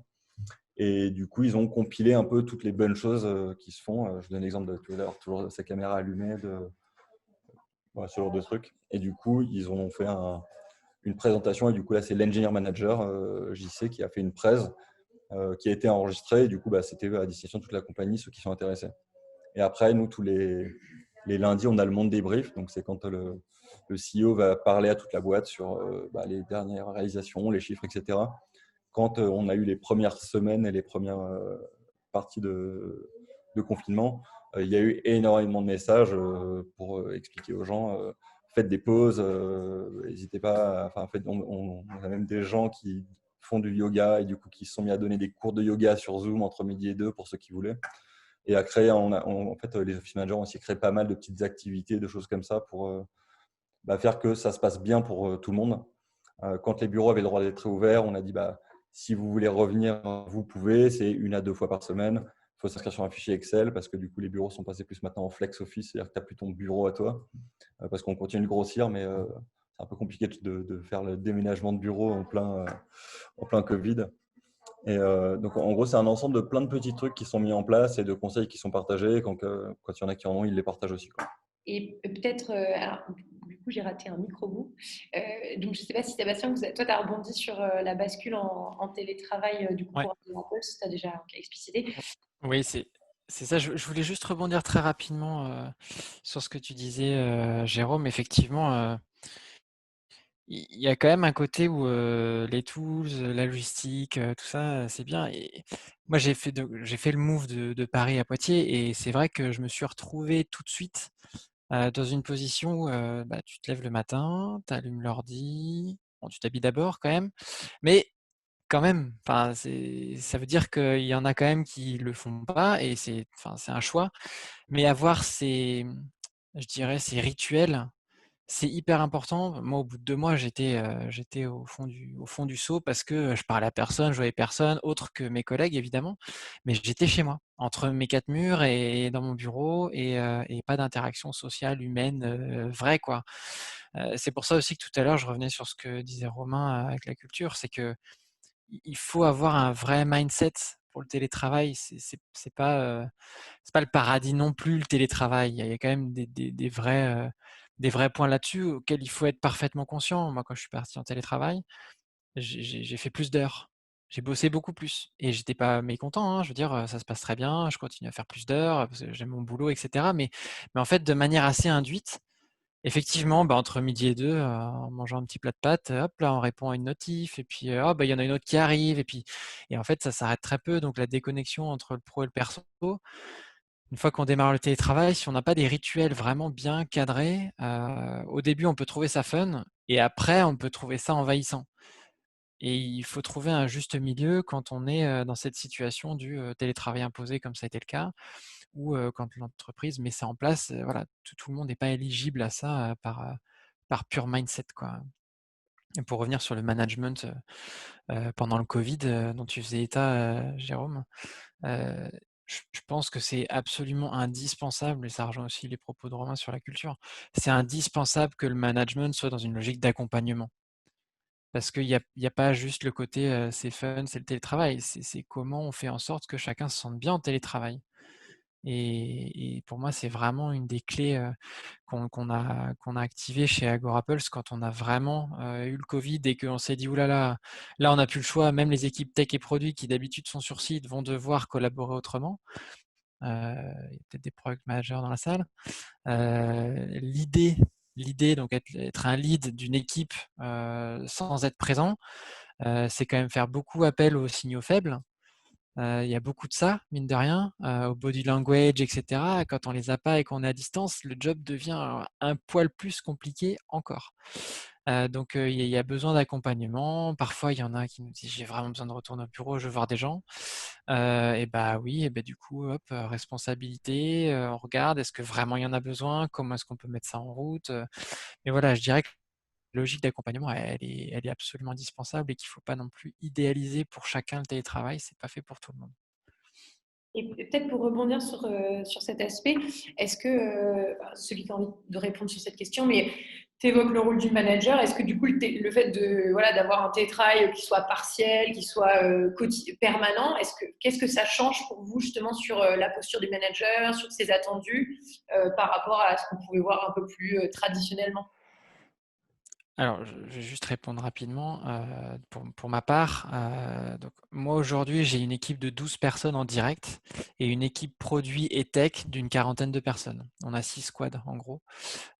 Et du coup, ils ont compilé un peu toutes les bonnes choses qui se font. Je donne l'exemple de tout à l'heure, toujours sa caméra allumée, ce genre de trucs. Et du coup, ils ont fait une présentation. Et du coup, là, c'est l'engineer manager, JC, qui a fait une presse qui a été enregistrée. Et du coup, c'était à destination de toute la compagnie, ceux qui sont intéressés. Et après, nous, tous les lundis, on a le monde débrief. Donc, c'est quand le CEO va parler à toute la boîte sur les dernières réalisations, les chiffres, etc. Quand on a eu les premières semaines et les premières parties de confinement, il y a eu énormément de messages pour expliquer aux gens faites des pauses, n'hésitez pas. On a même des gens qui font du yoga et du coup qui se sont mis à donner des cours de yoga sur Zoom entre midi et deux pour ceux qui voulaient. Et à créer, en fait, les office managers ont aussi créé pas mal de petites activités, de choses comme ça pour faire que ça se passe bien pour tout le monde. Quand les bureaux avaient le droit d'être ouverts, on a dit si vous voulez revenir, vous pouvez, c'est 1 à 2 fois par semaine. Il faut s'inscrire sur un fichier Excel parce que du coup, les bureaux sont passés plus maintenant en flex office, c'est-à-dire que tu n'as plus ton bureau à toi parce qu'on continue de grossir, mais c'est un peu compliqué de faire le déménagement de bureau en plein Covid. Et donc, en gros, c'est un ensemble de plein de petits trucs qui sont mis en place et de conseils qui sont partagés. Quand il y en a qui en ont, ils les partagent aussi, quoi. Et peut-être, alors, du coup, j'ai raté un micro-bout. Donc, je ne sais pas si Sébastien, toi, tu as rebondi sur la bascule en télétravail du coup Ouais. pour Apple, tu as déjà explicité. Oui, c'est ça. Je voulais juste rebondir très rapidement sur ce que tu disais, Jérôme. Effectivement, il y a quand même un côté où les tools, la logistique, tout ça, c'est bien. Et moi, j'ai fait le move de Paris à Poitiers et c'est vrai que je me suis retrouvé tout de suite dans une position où tu te lèves le matin, tu allumes l'ordi, bon, tu t'habilles d'abord quand même, mais quand même, enfin, ça veut dire qu'il y en a quand même qui le font pas et c'est un choix. Mais avoir je dirais, ces rituels, c'est hyper important. Moi, au bout de 2 mois, j'étais au fond du seau parce que je parlais à personne, je voyais personne, autre que mes collègues évidemment, mais j'étais chez moi, entre mes 4 murs et dans mon bureau et pas d'interaction sociale, humaine, vraie quoi. C'est pour ça aussi que tout à l'heure, je revenais sur ce que disait Romain avec la culture, c'est que il faut avoir un vrai mindset pour le télétravail. C'est pas le paradis non plus, le télétravail. Il y a quand même des vrais points là-dessus auxquels il faut être parfaitement conscient. Moi, quand je suis parti en télétravail, j'ai fait plus d'heures. J'ai bossé beaucoup plus et j'étais pas mécontent, hein. Je veux dire, ça se passe très bien, je continue à faire plus d'heures parce que j'aime mon boulot, et cetera. Mais en fait, de manière assez induite, effectivement, entre midi et 2, en mangeant un petit plat de pâtes, hop là, on répond à une notif et puis, il y en a une autre qui arrive et en fait, ça s'arrête très peu. Donc la déconnexion entre le pro et le perso, une fois qu'on démarre le télétravail, si on n'a pas des rituels vraiment bien cadrés, au début, on peut trouver ça fun et après, on peut trouver ça envahissant. Et il faut trouver un juste milieu quand on est, dans cette situation du, télétravail imposé comme ça a été le cas ou, quand l'entreprise met ça en place, voilà, tout le monde n'est pas éligible à ça, par pur mindset, quoi. Et pour revenir sur le management, pendant le Covid, dont tu faisais état, Jérôme, Heu, je pense que c'est absolument indispensable et ça rejoint aussi les propos de Romain sur la culture. C'est indispensable que le management soit dans une logique d'accompagnement. Parce qu'il y a pas juste le côté, c'est fun, c'est le télétravail, c'est comment on fait en sorte que chacun se sente bien en télétravail. Et pour moi, c'est vraiment une des clés, qu'on a activé chez Agorapulse quand on a vraiment, eu le Covid et qu'on s'est dit: «Ouh là, on n'a plus le choix». Même les équipes tech et produits qui d'habitude sont sur site vont devoir collaborer autrement. Il y a peut-être des product managers dans la salle. L'idée donc être un lead d'une équipe, sans être présent, c'est quand même faire beaucoup appel aux signaux faibles. Il y a beaucoup de ça, mine de rien, au body language et cetera. Quand on les a pas et qu'on est à distance, le job devient un poil plus compliqué encore. Donc il y a besoin d'accompagnement. Parfois, il y en a qui nous disent: «J'ai vraiment besoin de retourner au bureau, je veux voir des gens». Et bah, oui et bah, du coup, hop, responsabilité, on regarde, est-ce que vraiment il y en a besoin? Comment est-ce qu'on peut mettre ça en route? Mais voilà, je dirais que la logique d'accompagnement, elle est absolument indispensable et qu'il faut pas non plus idéaliser pour chacun le télétravail, c'est pas fait pour tout le monde. Et peut-être pour rebondir sur cet aspect, est-ce que, celui qui a envie de répondre sur cette question, mais tu évoques le rôle du manager, est-ce que du coup le fait voilà, d'avoir un télétravail qui soit partiel, qui soit permanent, qu'est-ce que ça change pour vous justement sur la posture du manager, sur ses attendus par rapport à ce qu'on pouvait voir un peu plus traditionnellement? Alors, je vais juste répondre rapidement, pour ma part, donc moi aujourd'hui, j'ai une équipe de 12 personnes en direct et une équipe produit et tech d'une quarantaine de personnes. On a 6 squads en gros,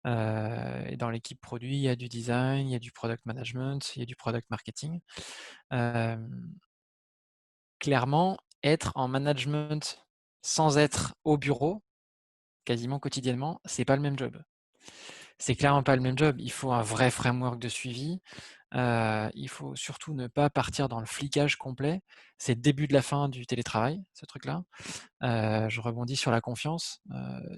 et dans l'équipe produit, il y a du design, il y a du product management, il y a du product marketing. Hem, Clairement, être en management sans être au bureau, quasiment quotidiennement, c'est pas le même job. c'est clairement pas le même job. Il faut un vrai framework de suivi. Il faut surtout ne pas partir dans le flicage complet. C'est le début de la fin du télétravail, ce truc-là. Je rebondis sur la confiance.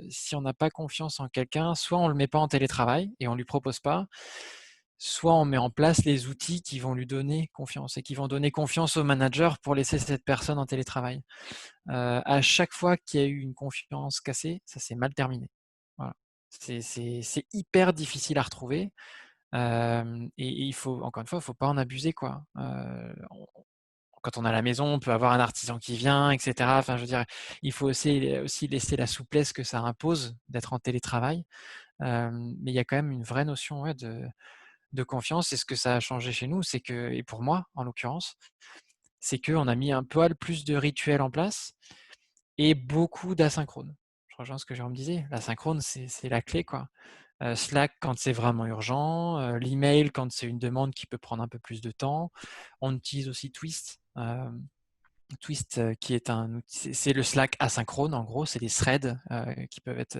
Si on n'a pas confiance en quelqu'un, soit on le met pas en télétravail et on lui propose pas, soit on met en place les outils qui vont lui donner confiance et qui vont donner confiance au manager pour laisser cette personne en télétravail. À chaque fois qu'il y a eu une confiance cassée, ça s'est mal terminé. Voilà. C'est hyper difficile à retrouver. Et il faut, encore une fois, il ne faut pas en abuser, quoi. Quand on est à la maison, on peut avoir un artisan qui vient, etc. Enfin, je veux dire, il faut aussi laisser la souplesse que ça impose d'être en télétravail. Mais il y a quand même une vraie notion de confiance. Et ce que ça a changé chez nous, c'est que, et pour moi, en l'occurrence, c'est qu'on a mis un poil plus de rituels en place et beaucoup d'asynchrone. Je rejoins ce que Jérôme disait. L'asynchrone, c'est la clé, quoi. Slack quand c'est vraiment urgent, l'email quand c'est une demande qui peut prendre un peu plus de temps. On utilise aussi Twist. Twist qui est un outil, c'est le Slack asynchrone en gros, c'est des threads qui peuvent être,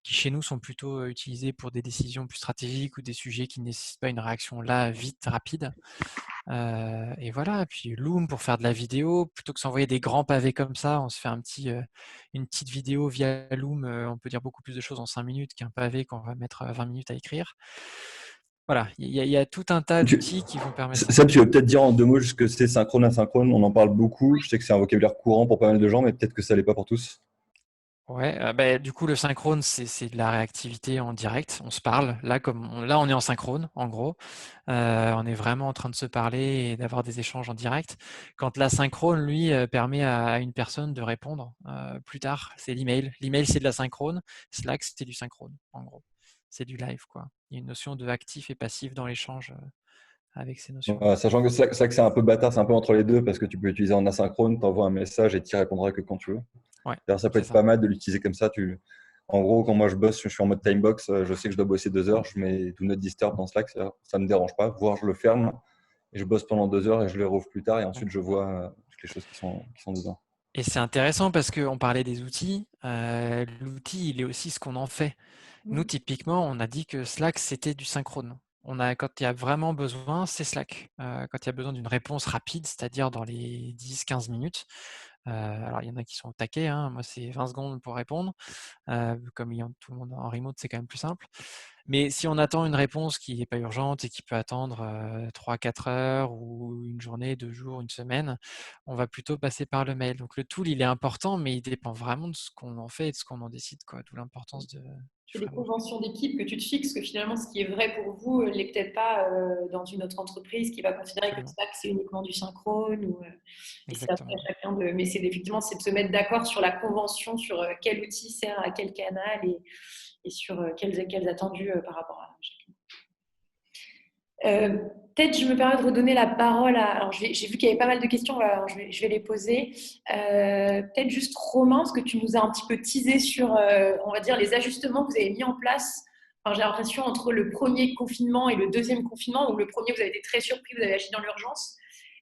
qui chez nous sont plutôt utilisés pour des décisions plus stratégiques ou des sujets qui ne nécessitent pas une réaction là vite, rapide. Et voilà, et puis Loom pour faire de la vidéo, plutôt que s'envoyer des grands pavés comme ça, on se fait une petite vidéo via Loom, on peut dire beaucoup plus de choses en 5 minutes qu'un pavé qu'on va mettre 20 minutes à écrire. Voilà, il y a tout un tas d'outils qui vont permettre ça. Ça, tu veux peut-être dire en deux mots juste que c'est synchrone, asynchrone. On en parle beaucoup. Je sais que c'est un vocabulaire courant pour pas mal de gens, mais peut-être que ça l'est pas pour tous. Ouais, du coup, le synchrone, c'est de la réactivité en direct. On se parle. Là, là, on est en synchrone, en gros. On est vraiment en train de se parler et d'avoir des échanges en direct. Quand l'asynchrone, lui, permet à une personne de répondre plus tard, c'est l'email. L'email, c'est de l'asynchrone. Slack, c'était du synchrone, en gros. C'est du live, quoi. Il y a une notion de actif et passif dans l'échange avec ces notions-là. Sachant que Slack, c'est un peu bâtard, c'est un peu entre les deux parce que tu peux l'utiliser en asynchrone, tu envoies un message et tu y répondras que quand tu veux. Ouais, D'ailleurs, ça peut c'est être ça. pas mal de l'utiliser comme ça. En gros, quand moi je bosse, je suis en mode timebox, je sais que je dois bosser 2 heures, je mets do not disturb dans Slack, ça ne me dérange pas, voire je le ferme et je bosse pendant 2 heures et je le rouvre plus tard et ensuite je vois toutes les choses qui sont dedans. Et c'est intéressant parce qu'on parlait des outils. L'outil, il est aussi ce qu'on en fait. Nous, typiquement, on a dit que Slack, c'était du synchrone. Quand il y a vraiment besoin, c'est Slack. Quand il y a besoin d'une réponse rapide, c'est-à-dire dans les 10-15 minutes. Alors, il y en a qui sont au taquet, hein. Moi, c'est 20 secondes pour répondre. Comme tout le monde en remote, c'est quand même plus simple. Mais si on attend une réponse qui n'est pas urgente et qui peut attendre 3-4 heures ou une journée, 2 jours, une semaine, on va plutôt passer par le mail. Donc le tool, il est important, mais il dépend vraiment de ce qu'on en fait et de ce qu'on en décide, quoi. D'où l'importance du C'est des framework. conventions d'équipe que tu te fixes, que finalement, ce qui est vrai pour vous l'est peut-être pas dans une autre entreprise qui va considérer que Absolument. Slack, c'est uniquement du synchrone. Et c'est après Exactement. chacun de. Mais c'est effectivement, c'est de se mettre d'accord sur la convention, sur quel outil sert à quel canal et sur quels attendus par rapport à chacun. Peut-être je me permets de redonner la parole à. Alors, j'ai vu qu'il y avait pas mal de questions, alors je vais les poser. Peut-être juste Romain, parce que tu nous as un petit peu teasé sur, on va dire, les ajustements que vous avez mis en place. Enfin, j'ai l'impression entre le premier confinement et le deuxième confinement, où le premier, vous avez été très surpris, vous avez agi dans l'urgence.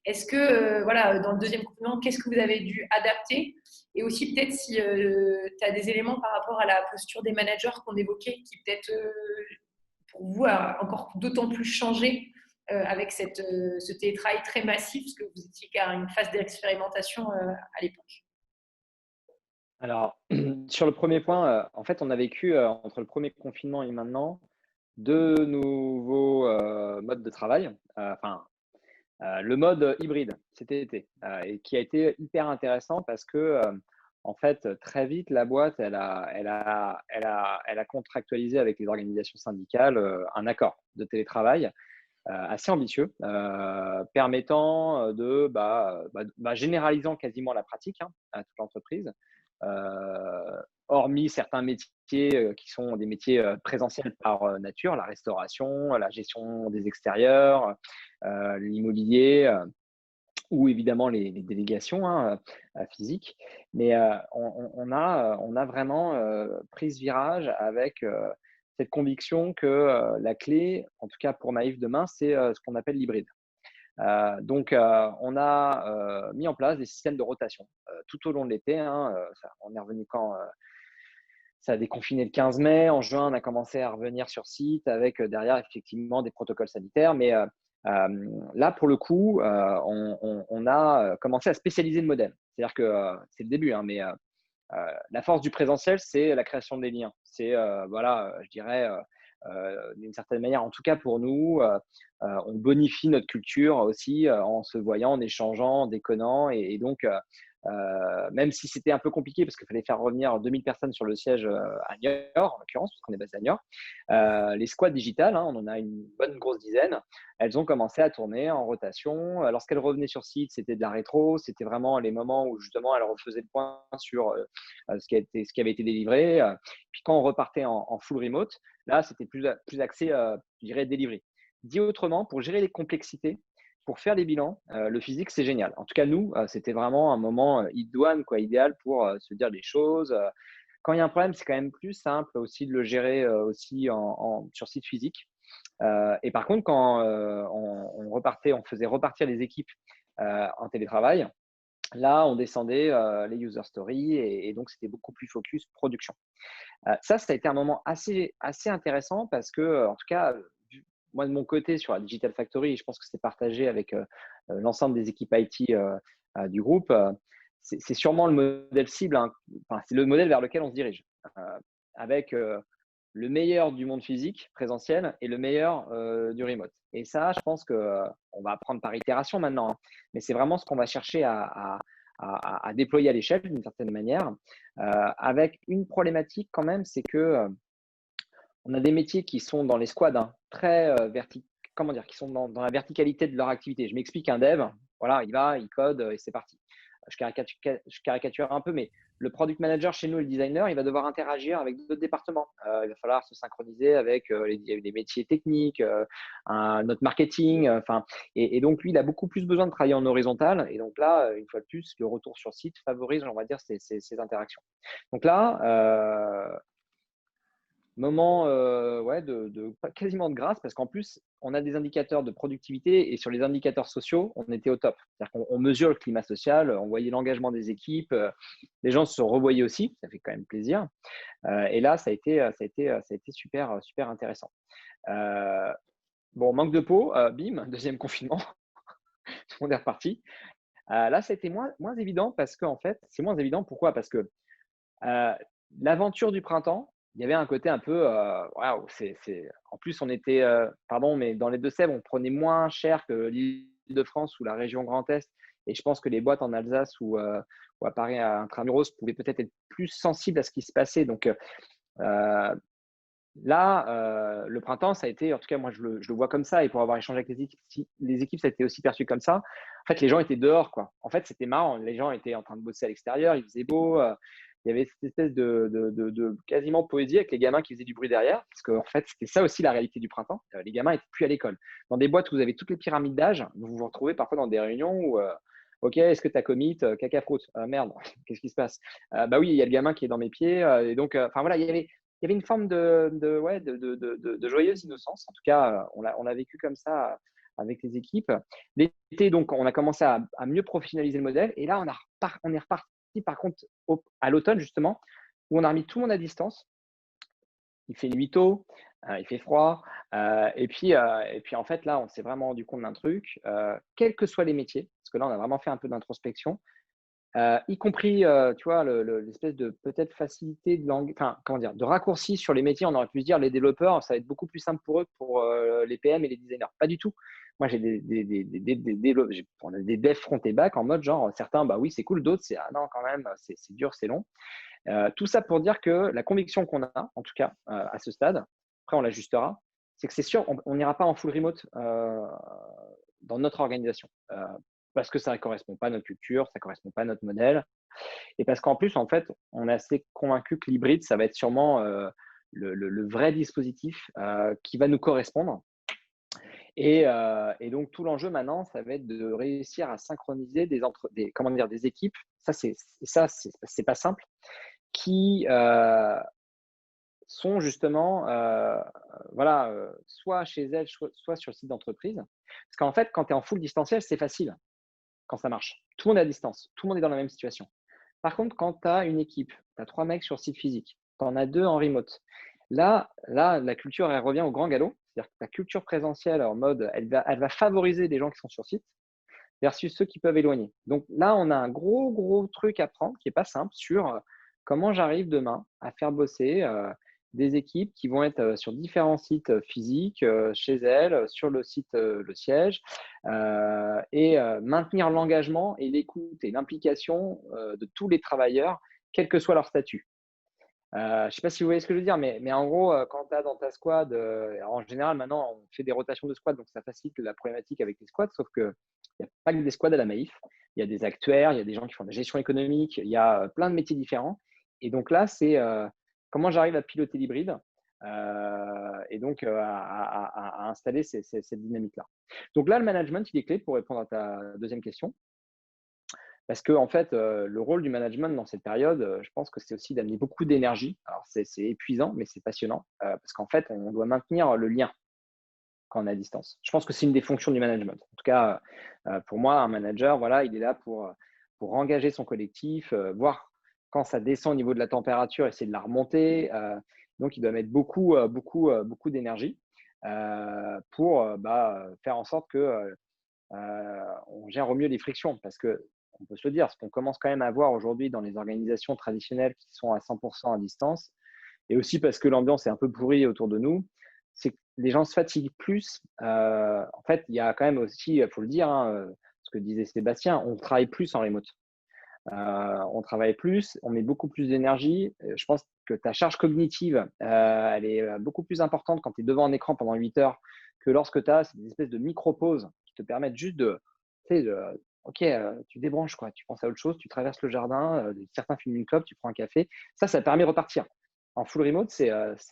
Est-ce que, voilà, dans le deuxième confinement, qu'est-ce que vous avez dû adapter? Et aussi, peut-être, si tu as des éléments par rapport à la posture des managers qu'on évoquait, qui peut-être pour vous a encore d'autant plus changé avec ce télétravail très massif, parce que vous étiez qu'à une phase d'expérimentation à l'époque. Alors, sur le premier point, en fait, on a vécu entre le premier confinement et maintenant deux nouveaux modes de travail. Le mode hybride cet été, et qui a été hyper intéressant parce que, en fait, très vite, la boîte, elle a contractualisé avec les organisations syndicales un accord de télétravail assez ambitieux, permettant généralisant quasiment la pratique à toute l'entreprise, hormis certains métiers qui sont des métiers présentiels par nature, la restauration, la gestion des extérieurs, l'immobilier, ou évidemment les délégations physiques. Mais on a vraiment pris ce virage avec cette conviction que la clé, en tout cas pour Maïf demain, c'est ce qu'on appelle l'hybride. On a mis en place des systèmes de rotation tout au long de l'été. On est revenu quand ça a déconfiné le 15 mai. En juin, on a commencé à revenir sur site avec derrière effectivement des protocoles sanitaires. Mais là, pour le coup, on a commencé à spécialiser le modèle. C'est-à-dire que c'est le début, hein, mais la force du présentiel, c'est la création des liens. C'est, voilà, je dirais, d'une certaine manière, en tout cas pour nous, on bonifie notre culture aussi en se voyant, en échangeant, en déconnant. Et donc, même si c'était un peu compliqué parce qu'il fallait faire revenir 2000 personnes sur le siège à Niort, en l'occurrence, parce qu'on est basé à Niort, les squads digitales, hein, on en a une bonne grosse dizaine, elles ont commencé à tourner en rotation. Lorsqu'elles revenaient sur site, c'était de la rétro, c'était vraiment les moments où justement elles refaisaient le point sur ce qui avait été délivré. Puis quand on repartait en full remote, là, c'était plus axé, je dirais, delivery. Dit autrement, pour gérer les complexités, pour faire les bilans, le physique, c'est génial. En tout cas, nous, c'était vraiment un moment idoine, quoi, idéal pour se dire des choses. Quand il y a un problème, c'est quand même plus simple aussi de le gérer aussi sur site physique. Et par contre, quand on faisait repartir les équipes en télétravail, là, on descendait les user stories et donc c'était beaucoup plus focus production. Ça a été un moment assez intéressant parce que, en tout cas, moi de mon côté sur la Digital Factory, je pense que c'est partagé avec l'ensemble des équipes IT du groupe, c'est sûrement le modèle cible, hein. Enfin, c'est le modèle vers lequel on se dirige, avec le meilleur du monde physique, présentiel, et le meilleur du remote. Et ça, je pense qu'on va apprendre par itération maintenant, hein, mais c'est vraiment ce qu'on va chercher à déployer à l'échelle d'une certaine manière, avec une problématique quand même, c'est que on a des métiers qui sont dans les squads, hein, très comment dire, qui sont dans la verticalité de leur activité. Je m'explique, un dev, voilà, il va, il code et c'est parti. Je caricature un peu, mais le product manager chez nous, le designer, il va devoir interagir avec d'autres départements. Il va falloir se synchroniser avec les métiers techniques, notre marketing. Enfin, et donc, lui, il a beaucoup plus besoin de travailler en horizontal. Et donc là, une fois de plus, le retour sur site favorise, on va dire, ces interactions. Donc là, moment ouais, quasiment de grâce parce qu'en plus, on a des indicateurs de productivité et sur les indicateurs sociaux, on était au top. C'est-à-dire qu'on mesure le climat social, on voyait l'engagement des équipes, les gens se revoyaient aussi, ça fait quand même plaisir. Et là, ça a été super, super intéressant. Bon, manque de peau, bim, deuxième confinement, tout le monde est reparti. Là, ça a été moins évident parce qu'en fait, c'est moins évident. Pourquoi? Parce que l'aventure du printemps, il y avait un côté un peu, waouh, en plus, on était, pardon, mais dans les Deux-Sèvres, on prenait moins cher que l'Île-de-France ou la région Grand Est. Et je pense que les boîtes en Alsace ou à Paris, à Intramuros, pouvaient peut-être être plus sensibles à ce qui se passait. Donc là, le printemps, ça a été, en tout cas, moi, je le vois comme ça. Et pour avoir échangé avec les équipes, ça a été aussi perçu comme ça. En fait, les gens étaient dehors, quoi. En fait, c'était marrant. Les gens étaient en train de bosser à l'extérieur, il faisait beau. Il y avait cette espèce de quasiment poésie avec les gamins qui faisaient du bruit derrière, parce qu'en fait, c'était ça aussi la réalité du printemps. Les gamins n'étaient plus à l'école. Dans des boîtes où vous avez toutes les pyramides d'âge, vous vous retrouvez parfois dans des réunions où, OK, est-ce que tu as commit caca prout? Merde, qu'est-ce qui se passe? Bah oui, il y a le gamin qui est dans mes pieds. Et donc, enfin voilà, il y avait une forme de joyeuse innocence. En tout cas, on l'a vécu comme ça avec les équipes. L'été, donc, on a commencé à mieux professionnaliser le modèle. Et là, on est reparti par contre à l'automne justement, où on a remis tout le monde à distance. Il fait nuit tôt, il fait froid, et puis en fait là, on s'est vraiment rendu compte d'un truc, quels que soient les métiers, parce que là, on a vraiment fait un peu d'introspection, y compris, tu vois, l'espèce de peut-être facilité enfin, comment dire, de raccourci sur les métiers. On aurait pu se dire les développeurs, ça va être beaucoup plus simple pour eux que pour les PM et les designers. Pas du tout. Moi, j'ai on a des devs front et back en mode genre, certains, bah oui, c'est cool, d'autres, c'est ah non, quand même, c'est dur, c'est long. Tout ça pour dire que la conviction qu'on a, en tout cas, à ce stade, après on l'ajustera, c'est que c'est sûr, on n'ira pas en full remote dans notre organisation. Parce que ça ne correspond pas à notre culture, ça ne correspond pas à notre modèle. Et parce qu'en plus, en fait, on est assez convaincu que l'hybride, ça va être sûrement le vrai dispositif qui va nous correspondre. Et donc, tout l'enjeu maintenant, ça va être de réussir à synchroniser des équipes. Ça, c'est pas simple, qui sont justement, voilà, soit chez elles, soit sur le site d'entreprise. Parce qu'en fait, quand tu es en full distanciel, c'est facile quand ça marche. Tout le monde est à distance, tout le monde est dans la même situation. Par contre, quand tu as une équipe, tu as 3 mecs sur site physique, tu en as 2 en remote. Là, la culture, elle revient au grand galop. C'est-à-dire que la culture présentielle en mode, elle va favoriser les gens qui sont sur site versus ceux qui peuvent éloigner. Donc là, on a un gros truc à prendre qui n'est pas simple sur comment j'arrive demain à faire bosser des équipes qui vont être sur différents sites physiques, chez elles, sur le site, le siège, et maintenir l'engagement et l'écoute et l'implication de tous les travailleurs, quel que soit leur statut. Je ne sais pas si vous voyez ce que je veux dire, mais en gros, quand tu as dans ta squad, en général, maintenant, on fait des rotations de squad, donc ça facilite la problématique avec les squads, sauf qu'il n'y a pas que des squads à la Maïf. Il y a des actuaires, il y a des gens qui font de la gestion économique, il y a plein de métiers différents. Et donc là, c'est comment j'arrive à piloter l'hybride et donc à installer cette dynamique-là. Donc là, le management, il est clé pour répondre à ta deuxième question. Parce que en fait, le rôle du management dans cette période, je pense que c'est aussi d'amener beaucoup d'énergie. Alors, c'est épuisant, mais c'est passionnant parce qu'en fait, on doit maintenir le lien quand on est à distance. Je pense que c'est une des fonctions du management. En tout cas, pour moi, un manager, voilà, il est là pour engager son collectif, voir quand ça descend au niveau de la température, essayer de la remonter. Donc, il doit mettre beaucoup d'énergie pour faire en sorte que on gère au mieux les frictions. Parce que on peut se le dire, ce qu'on commence quand même à voir aujourd'hui dans les organisations traditionnelles qui sont à 100% à distance, et aussi parce que l'ambiance est un peu pourrie autour de nous, c'est que les gens se fatiguent plus. En fait, il y a quand même aussi, il faut le dire, ce que disait Sébastien, on travaille plus en remote. On travaille plus, on met beaucoup plus d'énergie. Je pense que ta charge cognitive, elle est beaucoup plus importante quand tu es devant un écran pendant 8 heures que lorsque tu as des espèces de micro-pauses qui te permettent juste ok, tu débranches, quoi. Tu penses à autre chose, tu traverses le jardin, certains fument une clope, tu prends un café. Ça permet de repartir. En full remote, c'est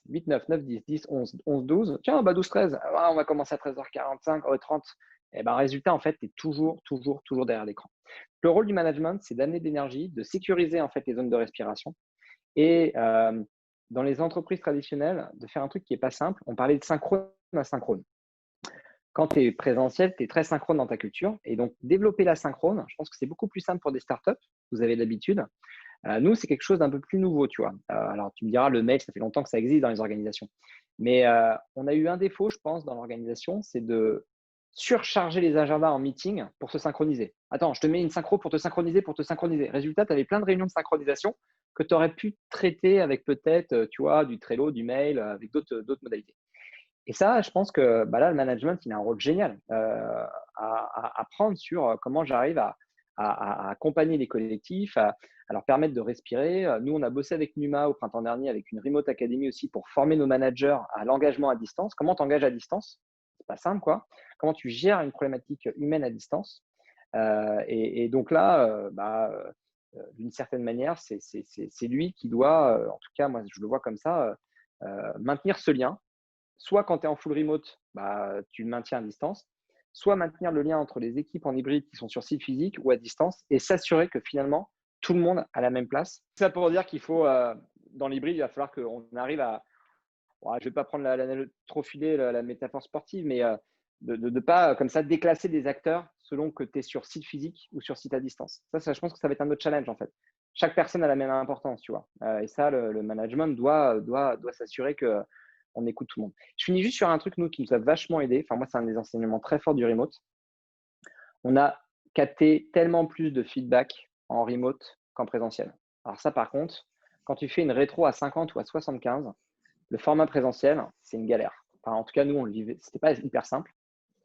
8, 9, 9, 10, 10, 11, 11, 12. Tiens, 12, 13. On va commencer à 13h45, 30. Et résultat, en fait, tu es toujours derrière l'écran. Le rôle du management, c'est d'amener de l'énergie, de sécuriser en fait les zones de respiration. Et dans les entreprises traditionnelles, de faire un truc qui n'est pas simple. On parlait de synchrone asynchrone. Quand tu es présentiel, tu es très synchrone dans ta culture. Et donc, développer la synchrone, je pense que c'est beaucoup plus simple pour des startups. Vous avez l'habitude. Nous, c'est quelque chose d'un peu plus nouveau, tu vois. Alors, tu me diras, le mail, ça fait longtemps que ça existe dans les organisations. Mais on a eu un défaut, je pense, dans l'organisation, c'est de surcharger les agendas en meeting pour se synchroniser. Attends, je te mets une synchro pour te synchroniser, Résultat, tu avais plein de réunions de synchronisation que tu aurais pu traiter avec peut-être, tu vois, du Trello, du mail, avec d'autres modalités. Et ça, je pense que là, le management, il a un rôle génial à prendre sur comment j'arrive à accompagner les collectifs, à leur permettre de respirer. Nous, on a bossé avec Numa au printemps dernier, avec une Remote Academy aussi, pour former nos managers à l'engagement à distance. Comment tu engages à distance? C'est pas simple, quoi. Comment tu gères une problématique humaine à distance? Et donc là, d'une certaine manière, c'est lui qui doit, en tout cas, moi, je le vois comme ça, maintenir ce lien. Soit quand tu es en full remote, tu le maintiens à distance, soit maintenir le lien entre les équipes en hybride qui sont sur site physique ou à distance et s'assurer que finalement, tout le monde a la même place. C'est ça pour dire qu'il faut, dans l'hybride, il va falloir qu'on arrive à… Bon, je ne vais pas prendre trop filer la métaphore sportive, mais de ne pas comme ça déclasser des acteurs selon que tu es sur site physique ou sur site à distance. Ça, je pense que ça va être un autre challenge en fait. Chaque personne a la même importance, tu vois. Et ça, le management doit s'assurer que on écoute tout le monde. Je finis juste sur un truc, nous, qui nous a vachement aidé. Enfin, moi, c'est un des enseignements très forts du remote. On a capté tellement plus de feedback en remote qu'en présentiel. Alors ça, par contre, quand tu fais une rétro à 50 ou à 75, le format présentiel, c'est une galère. Enfin, en tout cas, nous, on le vivait. C'était pas hyper simple.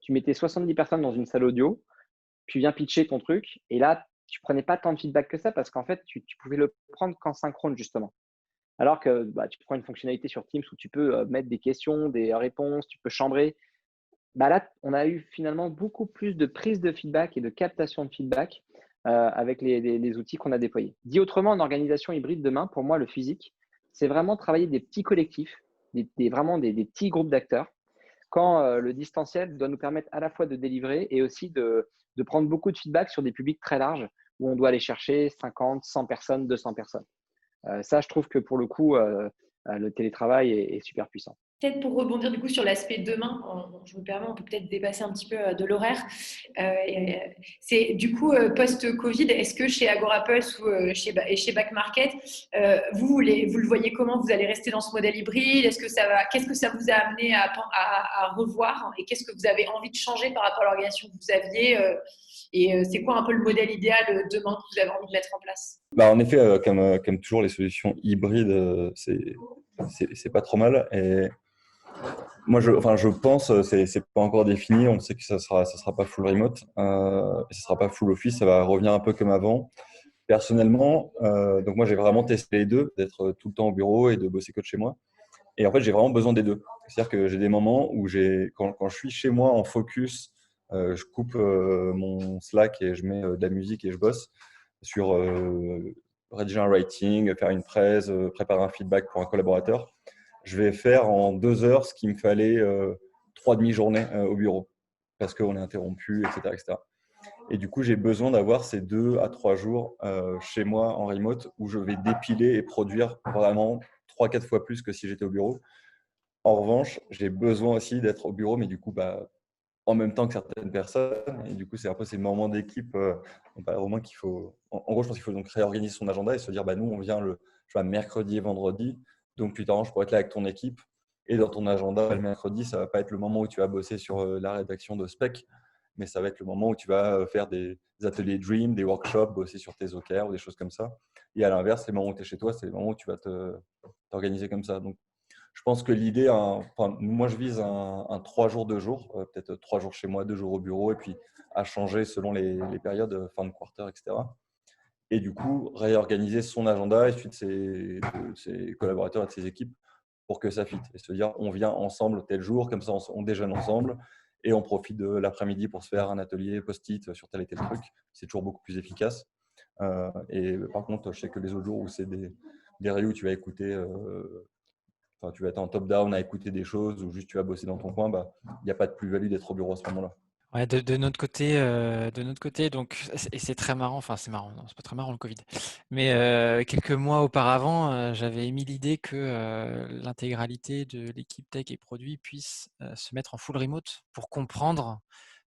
Tu mettais 70 personnes dans une salle audio, tu viens pitcher ton truc, et là, tu prenais pas tant de feedback que ça parce qu'en fait, tu pouvais le prendre qu'en synchrone, justement. Alors que tu prends une fonctionnalité sur Teams où tu peux mettre des questions, des réponses, tu peux chambrer. Là, on a eu finalement beaucoup plus de prise de feedback et de captation de feedback avec les outils qu'on a déployés. Dit autrement, en organisation hybride demain, pour moi, le physique, c'est vraiment travailler des petits collectifs, vraiment des petits groupes d'acteurs, quand le distanciel doit nous permettre à la fois de délivrer et aussi de prendre beaucoup de feedback sur des publics très larges où on doit aller chercher 50, 100 personnes, 200 personnes. Ça, je trouve que pour le coup, le télétravail est super puissant. Peut-être pour rebondir du coup sur l'aspect demain, je me permets, on peut peut-être dépasser un petit peu de l'horaire. C'est du coup post-Covid, est-ce que chez Agorapulse ou chez Back Market, vous le voyez comment? Vous allez rester dans ce modèle hybride? Qu'est-ce que ça vous a amené à revoir et qu'est-ce que vous avez envie de changer par rapport à l'organisation que vous aviez c'est quoi un peu le modèle idéal demain que vous avez envie de mettre en place? Bah, en effet, comme toujours, les solutions hybrides, c'est pas trop mal. Et moi, je pense, c'est pas encore défini. On sait que ça sera pas full remote, ça sera pas full office. Ça va revenir un peu comme avant. Personnellement, donc moi, j'ai vraiment testé les deux, d'être tout le temps au bureau et de bosser que de chez moi. Et en fait, j'ai vraiment besoin des deux. C'est-à-dire que j'ai des moments où quand je suis chez moi en focus, je coupe mon Slack et je mets de la musique et je bosse sur rédiger un writing, faire une presse, préparer un feedback pour un collaborateur. Je vais faire en 2 heures ce qu'il me fallait 3 demi-journées au bureau parce qu'on est interrompu, etc., etc. Et du coup, j'ai besoin d'avoir ces 2 à 3 jours chez moi en remote où je vais dépiler et produire vraiment 3-4 fois plus que si j'étais au bureau. En revanche, j'ai besoin aussi d'être au bureau, mais du coup, en même temps que certaines personnes. Et du coup, c'est un peu ces moments d'équipe. Au moins qu'il faut. En gros, je pense qu'il faut donc réorganiser son agenda et se dire, nous, on vient mercredi et vendredi. Donc, tu t'arranges pour être là avec ton équipe. Et dans ton agenda, le mercredi, ça va pas être le moment où tu vas bosser sur la rédaction de spec, mais ça va être le moment où tu vas faire des ateliers Dream, des workshops, bosser sur tes OKR ou des choses comme ça. Et à l'inverse, les moments où tu es chez toi, c'est les moments où tu vas t'organiser comme ça. Donc, je pense que l'idée, moi je vise un 3 jours, 2 jours, peut-être 3 jours chez moi, 2 jours au bureau, et puis à changer selon les périodes, fin de quarter, etc. Et du coup, réorganiser son agenda et celui de ses collaborateurs et de ses équipes pour que ça fitte. Et se dire, on vient ensemble tel jour, comme ça on déjeune ensemble, et on profite de l'après-midi pour se faire un atelier post-it sur tel et tel truc. C'est toujours beaucoup plus efficace. Et par contre, je sais que les autres jours où c'est des réunions où tu vas écouter tu vas être en top-down à écouter des choses ou juste tu vas bosser dans ton coin, il n'y a pas de plus-value d'être au bureau à ce moment-là. Ouais, de notre côté, donc, et c'est très marrant, enfin c'est marrant, non, c'est pas très marrant le Covid, mais quelques mois auparavant, j'avais émis l'idée que l'intégralité de l'équipe tech et produits puisse se mettre en full remote pour comprendre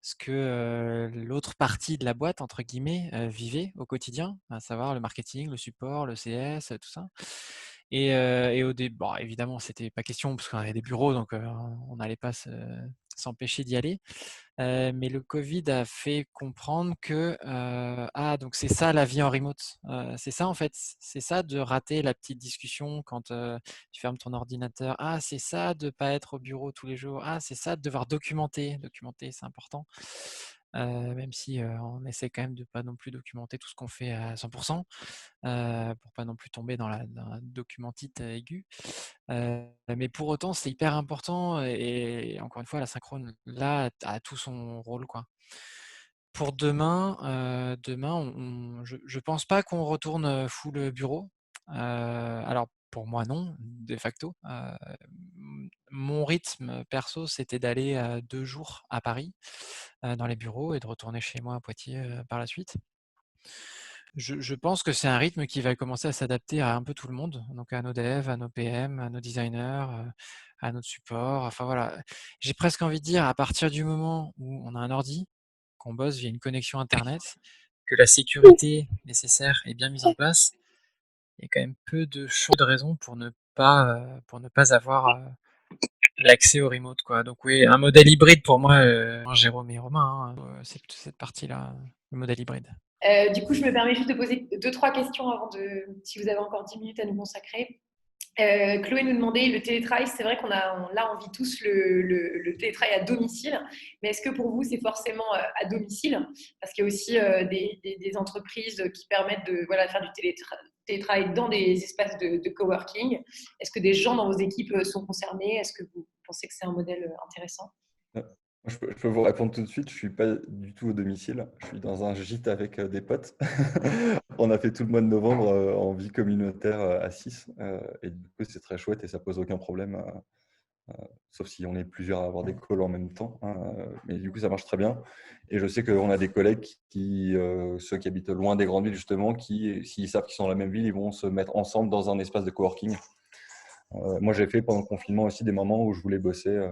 ce que l'autre partie de la boîte, entre guillemets, vivait au quotidien, à savoir le marketing, le support, le CS, tout ça. Et au début, bon, évidemment, c'était pas question parce qu'on avait des bureaux, donc on n'allait pas s'empêcher d'y aller. Mais le Covid a fait comprendre que donc c'est ça la vie en remote. C'est ça en fait, c'est ça de rater la petite discussion quand tu fermes ton ordinateur. Ah, c'est ça de pas être au bureau tous les jours. Ah, c'est ça de devoir documenter. Documenter, c'est important. Même si on essaie quand même de pas non plus documenter tout ce qu'on fait à 100%, pour pas non plus tomber dans la documentite aiguë. Mais pour autant, c'est hyper important et encore une fois, la synchrone là a tout son rôle, quoi. Pour demain, je pense pas qu'on retourne full bureau. Alors pour moi non, de facto. Mon rythme perso, c'était d'aller 2 jours à Paris dans les bureaux et de retourner chez moi à Poitiers par la suite. Je pense que c'est un rythme qui va commencer à s'adapter à un peu tout le monde, donc à nos devs, à nos PM, à nos designers, à notre support. Enfin voilà, j'ai presque envie de dire à partir du moment où on a un ordi, qu'on bosse via une connexion internet, que la sécurité nécessaire est bien mise en place, il y a quand même peu de chances de raison pour ne pas avoir l'accès au remote, quoi. Donc oui, un modèle hybride pour moi, Jérôme et Romain, c'est plutôt cette partie-là, le modèle hybride. Du coup, je me permets juste de poser 2-3 questions si vous avez encore 10 minutes à nous consacrer. Chloé nous demandait le télétravail. C'est vrai là, on vit tous le télétravail à domicile, mais est-ce que pour vous, c'est forcément à domicile? Parce qu'il y a aussi des entreprises qui permettent de faire du télétravail dans des espaces de coworking. Est-ce que des gens dans vos équipes sont concernés? Est-ce que vous pensez que c'est un modèle intéressant? Je peux vous répondre tout de suite, je ne suis pas du tout au domicile, je suis dans un gîte avec des potes. On a fait tout le mois de novembre en vie communautaire à 6 et du coup c'est très chouette et ça pose aucun problème, sauf si on est plusieurs à avoir des calls en même temps, hein, mais du coup ça marche très bien. Et je sais qu'on a des collègues ceux qui habitent loin des grandes villes justement, qui s'ils savent qu'ils sont dans la même ville, ils vont se mettre ensemble dans un espace de coworking. Moi, j'ai fait pendant le confinement aussi des moments où je voulais bosser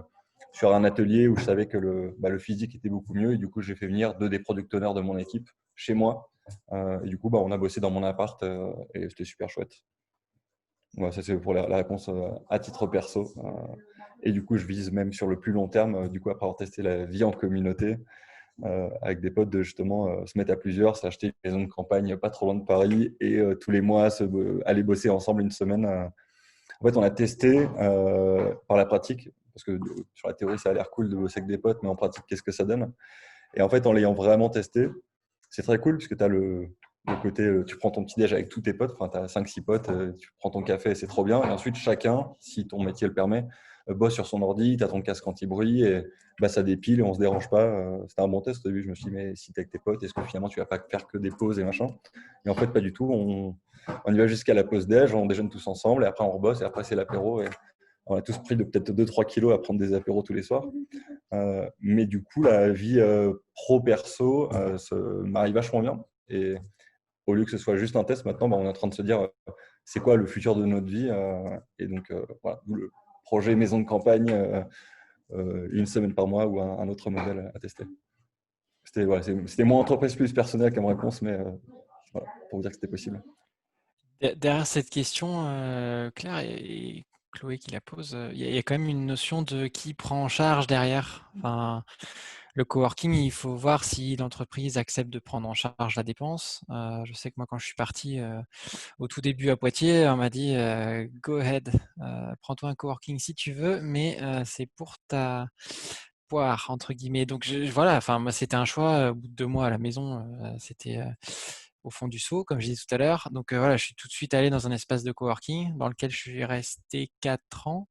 sur un atelier où je savais que le physique était beaucoup mieux. Et du coup, j'ai fait venir 2 des product owners de mon équipe chez moi. Et du coup, on a bossé dans mon appart et c'était super chouette. Ouais, ça, c'est pour la réponse à titre perso. Et du coup, je vise même sur le plus long terme, du coup, après avoir testé la vie en communauté, avec des potes, de justement se mettre à plusieurs, s'acheter une maison de campagne pas trop loin de Paris et tous les mois aller bosser ensemble une semaine. En fait, on a testé par la pratique, parce que sur la théorie, ça a l'air cool de bosser avec des potes, mais en pratique, qu'est-ce que ça donne? Et en fait, en l'ayant vraiment testé, c'est très cool, puisque tu as le côté, tu prends ton petit déj avec tous tes potes, enfin, tu as 5-6 potes, tu prends ton café, c'est trop bien. Et ensuite, chacun, si ton métier le permet, bosse sur son ordi, tu as ton casque anti-bruit, et ça dépile et on se dérange pas. C'était un bon test au début. Je me suis dit, mais si tu es avec tes potes, est-ce que finalement, tu vas pas faire que des pauses et machin? Et en fait, pas du tout. On y va jusqu'à la pause déj, on déjeune tous ensemble, et après, on rebosse, et après, c'est l'apéro. Et on a tous pris de peut-être 2-3 kilos à prendre des apéros tous les soirs. Mais du coup, la vie pro-perso se marie vachement bien. Et au lieu que ce soit juste un test, maintenant, on est en train de se dire c'est quoi le futur de notre vie. Et donc, voilà, d'où le projet maison de campagne, une semaine par mois ou un autre modèle à tester. C'était moins entreprise plus personnel comme réponse, mais voilà, pour vous dire que c'était possible. Derrière cette question, Claire et Chloé qui la pose, il y a quand même une notion de qui prend en charge derrière. Enfin, le coworking, il faut voir si l'entreprise accepte de prendre en charge la dépense. Je sais que moi, quand je suis parti au tout début à Poitiers, on m'a dit go ahead, prends-toi un coworking si tu veux, mais c'est pour ta poire entre guillemets. Donc voilà, enfin moi c'était un choix. Au bout de 2 mois à la maison, c'était au fond du seau, comme je disais tout à l'heure. Donc voilà, je suis tout de suite allé dans un espace de coworking dans lequel je suis resté 4 ans.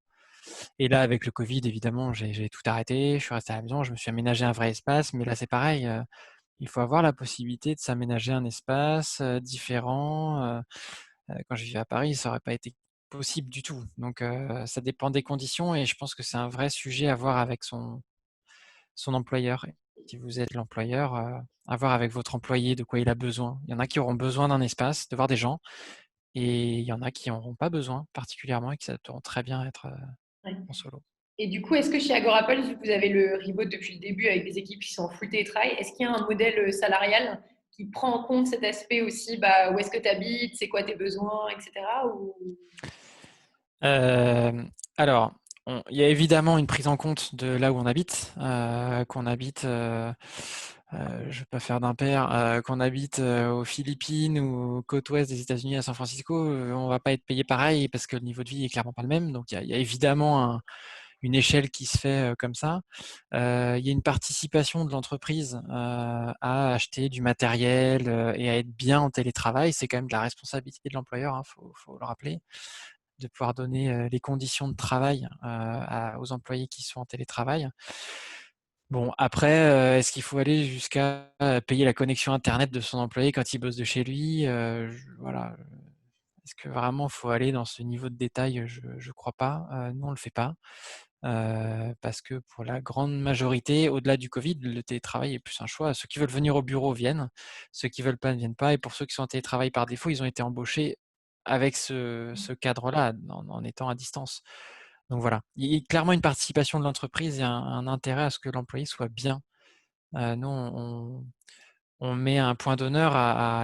Et là, avec le Covid, évidemment, j'ai tout arrêté. Je suis resté à la maison, je me suis aménagé un vrai espace. Mais là, c'est pareil. Il faut avoir la possibilité de s'aménager un espace différent. Quand je vivais à Paris, ça n'aurait pas été possible du tout. Donc, ça dépend des conditions et je pense que c'est un vrai sujet à voir avec son employeur. Si vous êtes l'employeur, à voir avec votre employé de quoi il a besoin. Il y en a qui auront besoin d'un espace, de voir des gens, et il y en a qui n'auront pas besoin particulièrement et qui sauront très bien être Ouais. en solo. Et du coup, est-ce que chez Agorapulse, vu que vous avez le remote depuis le début avec des équipes qui sont en full télétravail, est-ce qu'il y a un modèle salarial qui prend en compte cet aspect aussi, où est-ce que tu habites, c'est quoi tes besoins, etc. ou... Euh, alors, il y a évidemment une prise en compte de là où on habite, qu'on habite, je ne vais pas faire d'impair, qu'on habite aux Philippines ou aux côtes ouest des États-Unis à San Francisco, on va pas être payé pareil parce que le niveau de vie est clairement pas le même. Donc, il y a évidemment une échelle qui se fait comme ça. Il y a une participation de l'entreprise à acheter du matériel et à être bien en télétravail. C'est quand même de la responsabilité de l'employeur, hein, faut le rappeler, de pouvoir donner les conditions de travail aux employés qui sont en télétravail. Bon, après, est-ce qu'il faut aller jusqu'à payer la connexion Internet de son employé quand il bosse de chez lui? Voilà. Est-ce que vraiment il faut aller dans ce niveau de détail? Je ne crois pas. Nous, on ne le fait pas. Parce que pour la grande majorité, au-delà du Covid, le télétravail est plus un choix. Ceux qui veulent venir au bureau viennent, ceux qui veulent pas ne viennent pas. Et pour ceux qui sont en télétravail par défaut, ils ont été embauchés avec ce cadre-là, en étant à distance. Donc voilà, il y a clairement une participation de l'entreprise et un intérêt à ce que l'employé soit bien. Nous, on met un point d'honneur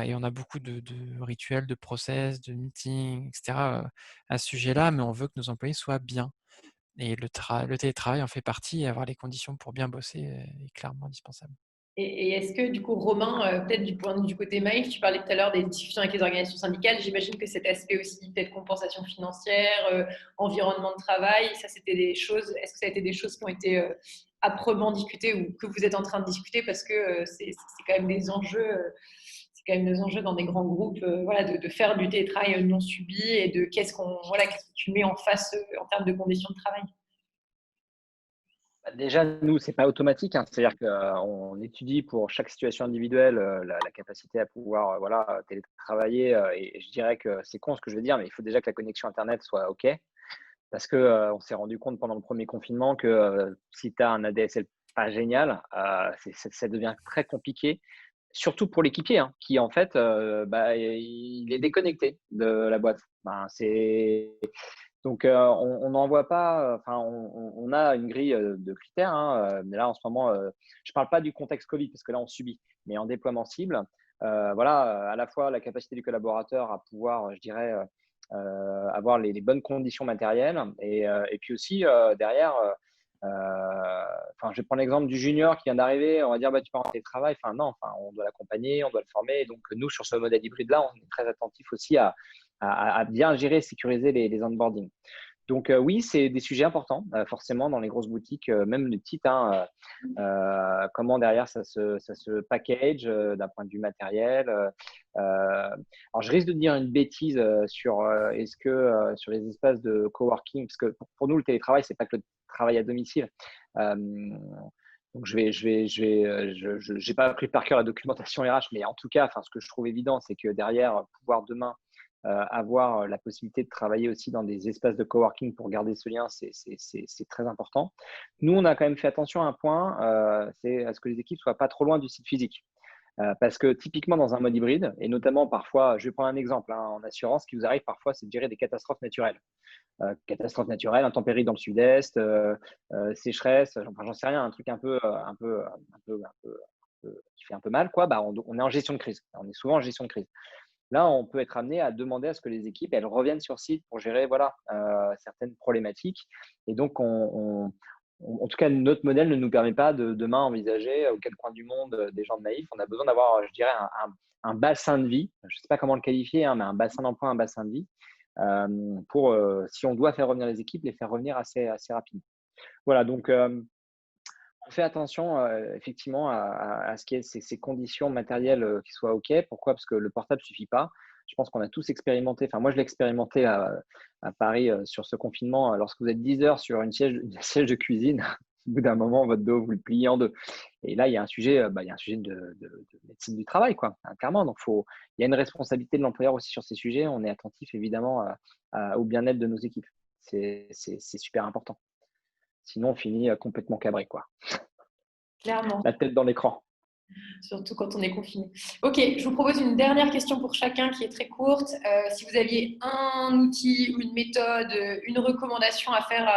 et on a beaucoup de rituels, de process, de meetings, etc. À ce sujet-là, mais on veut que nos employés soient bien. Et le télétravail en fait partie et avoir les conditions pour bien bosser est clairement indispensable. Et est-ce que, du coup, Romain, peut-être du côté Maïf, tu parlais tout à l'heure des discussions avec les organisations syndicales, j'imagine que cet aspect aussi, peut-être compensation financière, environnement de travail, ça, c'était des choses, est-ce que ça a été des choses qui ont été âprement discutées ou que vous êtes en train de discuter parce que c'est quand même des enjeux, c'est quand même des enjeux dans des grands groupes, voilà, de faire du télétravail non subi et de qu'est-ce que tu mets en face en termes de conditions de travail. Déjà, nous, c'est pas automatique, hein. C'est-à-dire qu'on étudie pour chaque situation individuelle la capacité à pouvoir télétravailler. Et je dirais que c'est con ce que je veux dire, mais il faut déjà que la connexion Internet soit OK. Parce que on s'est rendu compte pendant le premier confinement que si tu as un ADSL pas génial, ça devient très compliqué, surtout pour l'équipier, hein, qui en fait, il est déconnecté de la boîte. Donc, on n'en voit pas. Enfin, on a une grille de critères. Mais là, en ce moment, je ne parle pas du contexte Covid parce que là, on subit. Mais en déploiement cible, voilà, à la fois la capacité du collaborateur à pouvoir, je dirais, avoir les bonnes conditions matérielles et puis aussi derrière. Enfin, je vais prendre l'exemple du junior qui vient d'arriver. On va dire, bah, tu pars en télétravail. Enfin, non. Enfin, on doit l'accompagner, on doit le former. Et donc, nous, sur ce modèle hybride-là, on est très attentif aussi à bien gérer et sécuriser les onboarding. Donc oui, c'est des sujets importants, forcément, dans les grosses boutiques, même les petites. Comment derrière ça se package d'un point de vue matériel. Alors, je risque de dire une bêtise sur est-ce que sur les espaces de coworking, parce que pour nous, le télétravail, c'est pas que le travail à domicile. Donc, j'ai pas appris par cœur la documentation RH, mais en tout cas, ce que je trouve évident, c'est que derrière, pouvoir demain avoir la possibilité de travailler aussi dans des espaces de coworking pour garder ce lien, c'est très important. Nous, on a quand même fait attention à un point, c'est à ce que les équipes soient pas trop loin du site physique. Parce que typiquement dans un mode hybride, et notamment parfois, je vais prendre un exemple, en assurance, ce qui vous arrive parfois, c'est de gérer des catastrophes naturelles. Catastrophes naturelles, intempéries dans le sud-est, sécheresse, j'en sais rien, un truc un peu qui fait un peu mal, quoi. On est en gestion de crise. On est souvent en gestion de crise. Là, on peut être amené à demander à ce que les équipes elles reviennent sur site pour gérer certaines problématiques. Et donc, en tout cas, notre modèle ne nous permet pas de demain envisager au quel coin du monde des gens de naïfs. On a besoin d'avoir, je dirais, un bassin de vie. Je ne sais pas comment le qualifier, mais un bassin d'emploi, un bassin de vie pour, si on doit faire revenir les équipes, les faire revenir assez rapidement. Voilà, donc on fait attention effectivement à ce qu'il y ait ces conditions matérielles qui soient OK. Pourquoi ? Parce que le portable ne suffit pas. Je pense qu'on a tous expérimenté, enfin moi je l'ai expérimenté à Paris sur ce confinement. Lorsque vous êtes 10 heures sur une siège de cuisine, au bout d'un moment, votre dos, vous le pliez en deux. Et là, il y a un sujet, de médecine du travail, quoi, clairement. Donc, il y a une responsabilité de l'employeur aussi sur ces sujets. On est attentif, évidemment, au bien-être de nos équipes. C'est super important. Sinon, on finit complètement cabré, quoi. Clairement. La tête dans l'écran. Surtout quand on est confiné. Ok, je vous propose une dernière question pour chacun qui est très courte. Si vous aviez un outil ou une méthode, une recommandation à faire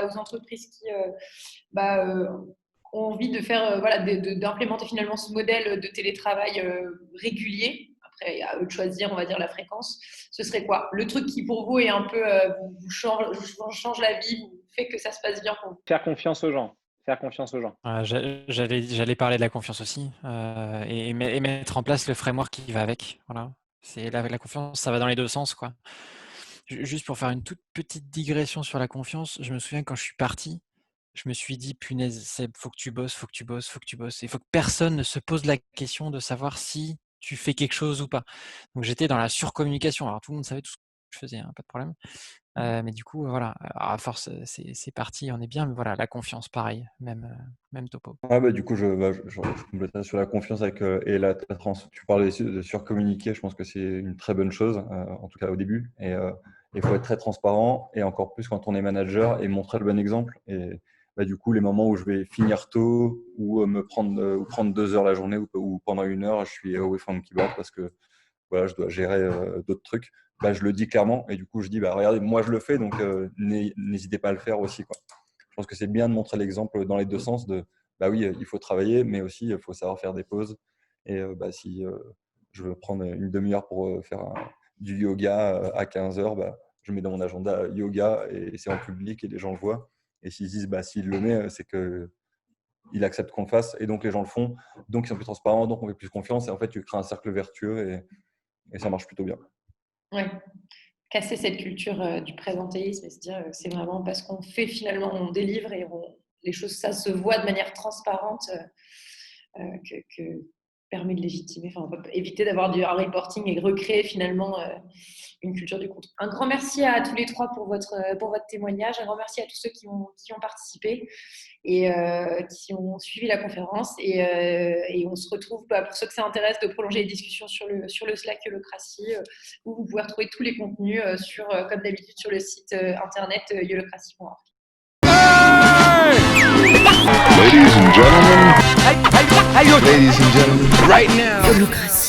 aux entreprises qui ont envie de faire, d'implémenter finalement ce modèle de télétravail régulier, après à eux de choisir, on va dire, la fréquence, ce serait quoi ? Le truc qui pour vous est un peu, vous change la vie, vous fait que ça se passe bien pour vous. Faire confiance aux gens. Faire confiance aux gens. J'allais parler de la confiance aussi et mettre en place le framework qui va avec. Voilà. C'est la confiance, ça va dans les deux sens, quoi. Juste pour faire une toute petite digression sur la confiance, je me souviens quand je suis parti, je me suis dit, punaise, Seb, faut que tu bosses, faut que tu bosses, faut que tu bosses. Il faut que personne ne se pose la question de savoir si tu fais quelque chose ou pas. Donc j'étais dans la surcommunication. Alors tout le monde savait tout ce que je faisais, pas de problème. Mais du coup, voilà, à force, c'est parti, on est bien, mais voilà, la confiance, pareil, même topo. Du coup, je complète ça sur la confiance avec et la transparence. Tu parlais de surcommuniquer, je pense que c'est une très bonne chose, en tout cas au début. Et il faut être très transparent, et encore plus quand on est manager, et montrer le bon exemple. Et du coup, les moments où je vais finir tôt, ou prendre 2 heures la journée, ou pendant 1 heure, je suis away from keyboard parce que voilà, je dois gérer d'autres trucs. Je le dis clairement, et du coup je dis regardez, moi je le fais, donc n'hésitez pas à le faire aussi, quoi. Je pense que c'est bien de montrer l'exemple dans les deux sens de oui, il faut travailler, mais aussi il faut savoir faire des pauses. Et si je veux prendre une demi-heure pour faire du yoga à 15 heures, je mets dans mon agenda yoga, et c'est en public et les gens le voient. Et s'ils disent s'il le met, c'est qu'il accepte qu'on le fasse, et donc les gens le font, donc ils sont plus transparents, donc on fait plus confiance, et en fait tu crées un cercle vertueux, et ça marche plutôt bien. Ouais. Casser cette culture du présentéisme et se dire c'est vraiment parce qu'on fait finalement, on délivre et les choses, ça se voit de manière transparente que permet de légitimer. Enfin, on peut éviter d'avoir un reporting et recréer finalement une culture du contrôle. Un grand merci à tous les trois pour votre témoignage. Un grand merci à tous ceux qui ont participé et qui ont suivi la conférence. Et on se retrouve, pour ceux que ça intéresse, de prolonger les discussions sur le Slack Yolocracy, où vous pouvez retrouver tous les contenus comme d'habitude sur le site internet yolocracy.org. Ladies and gentlemen, right now. Yolocracy.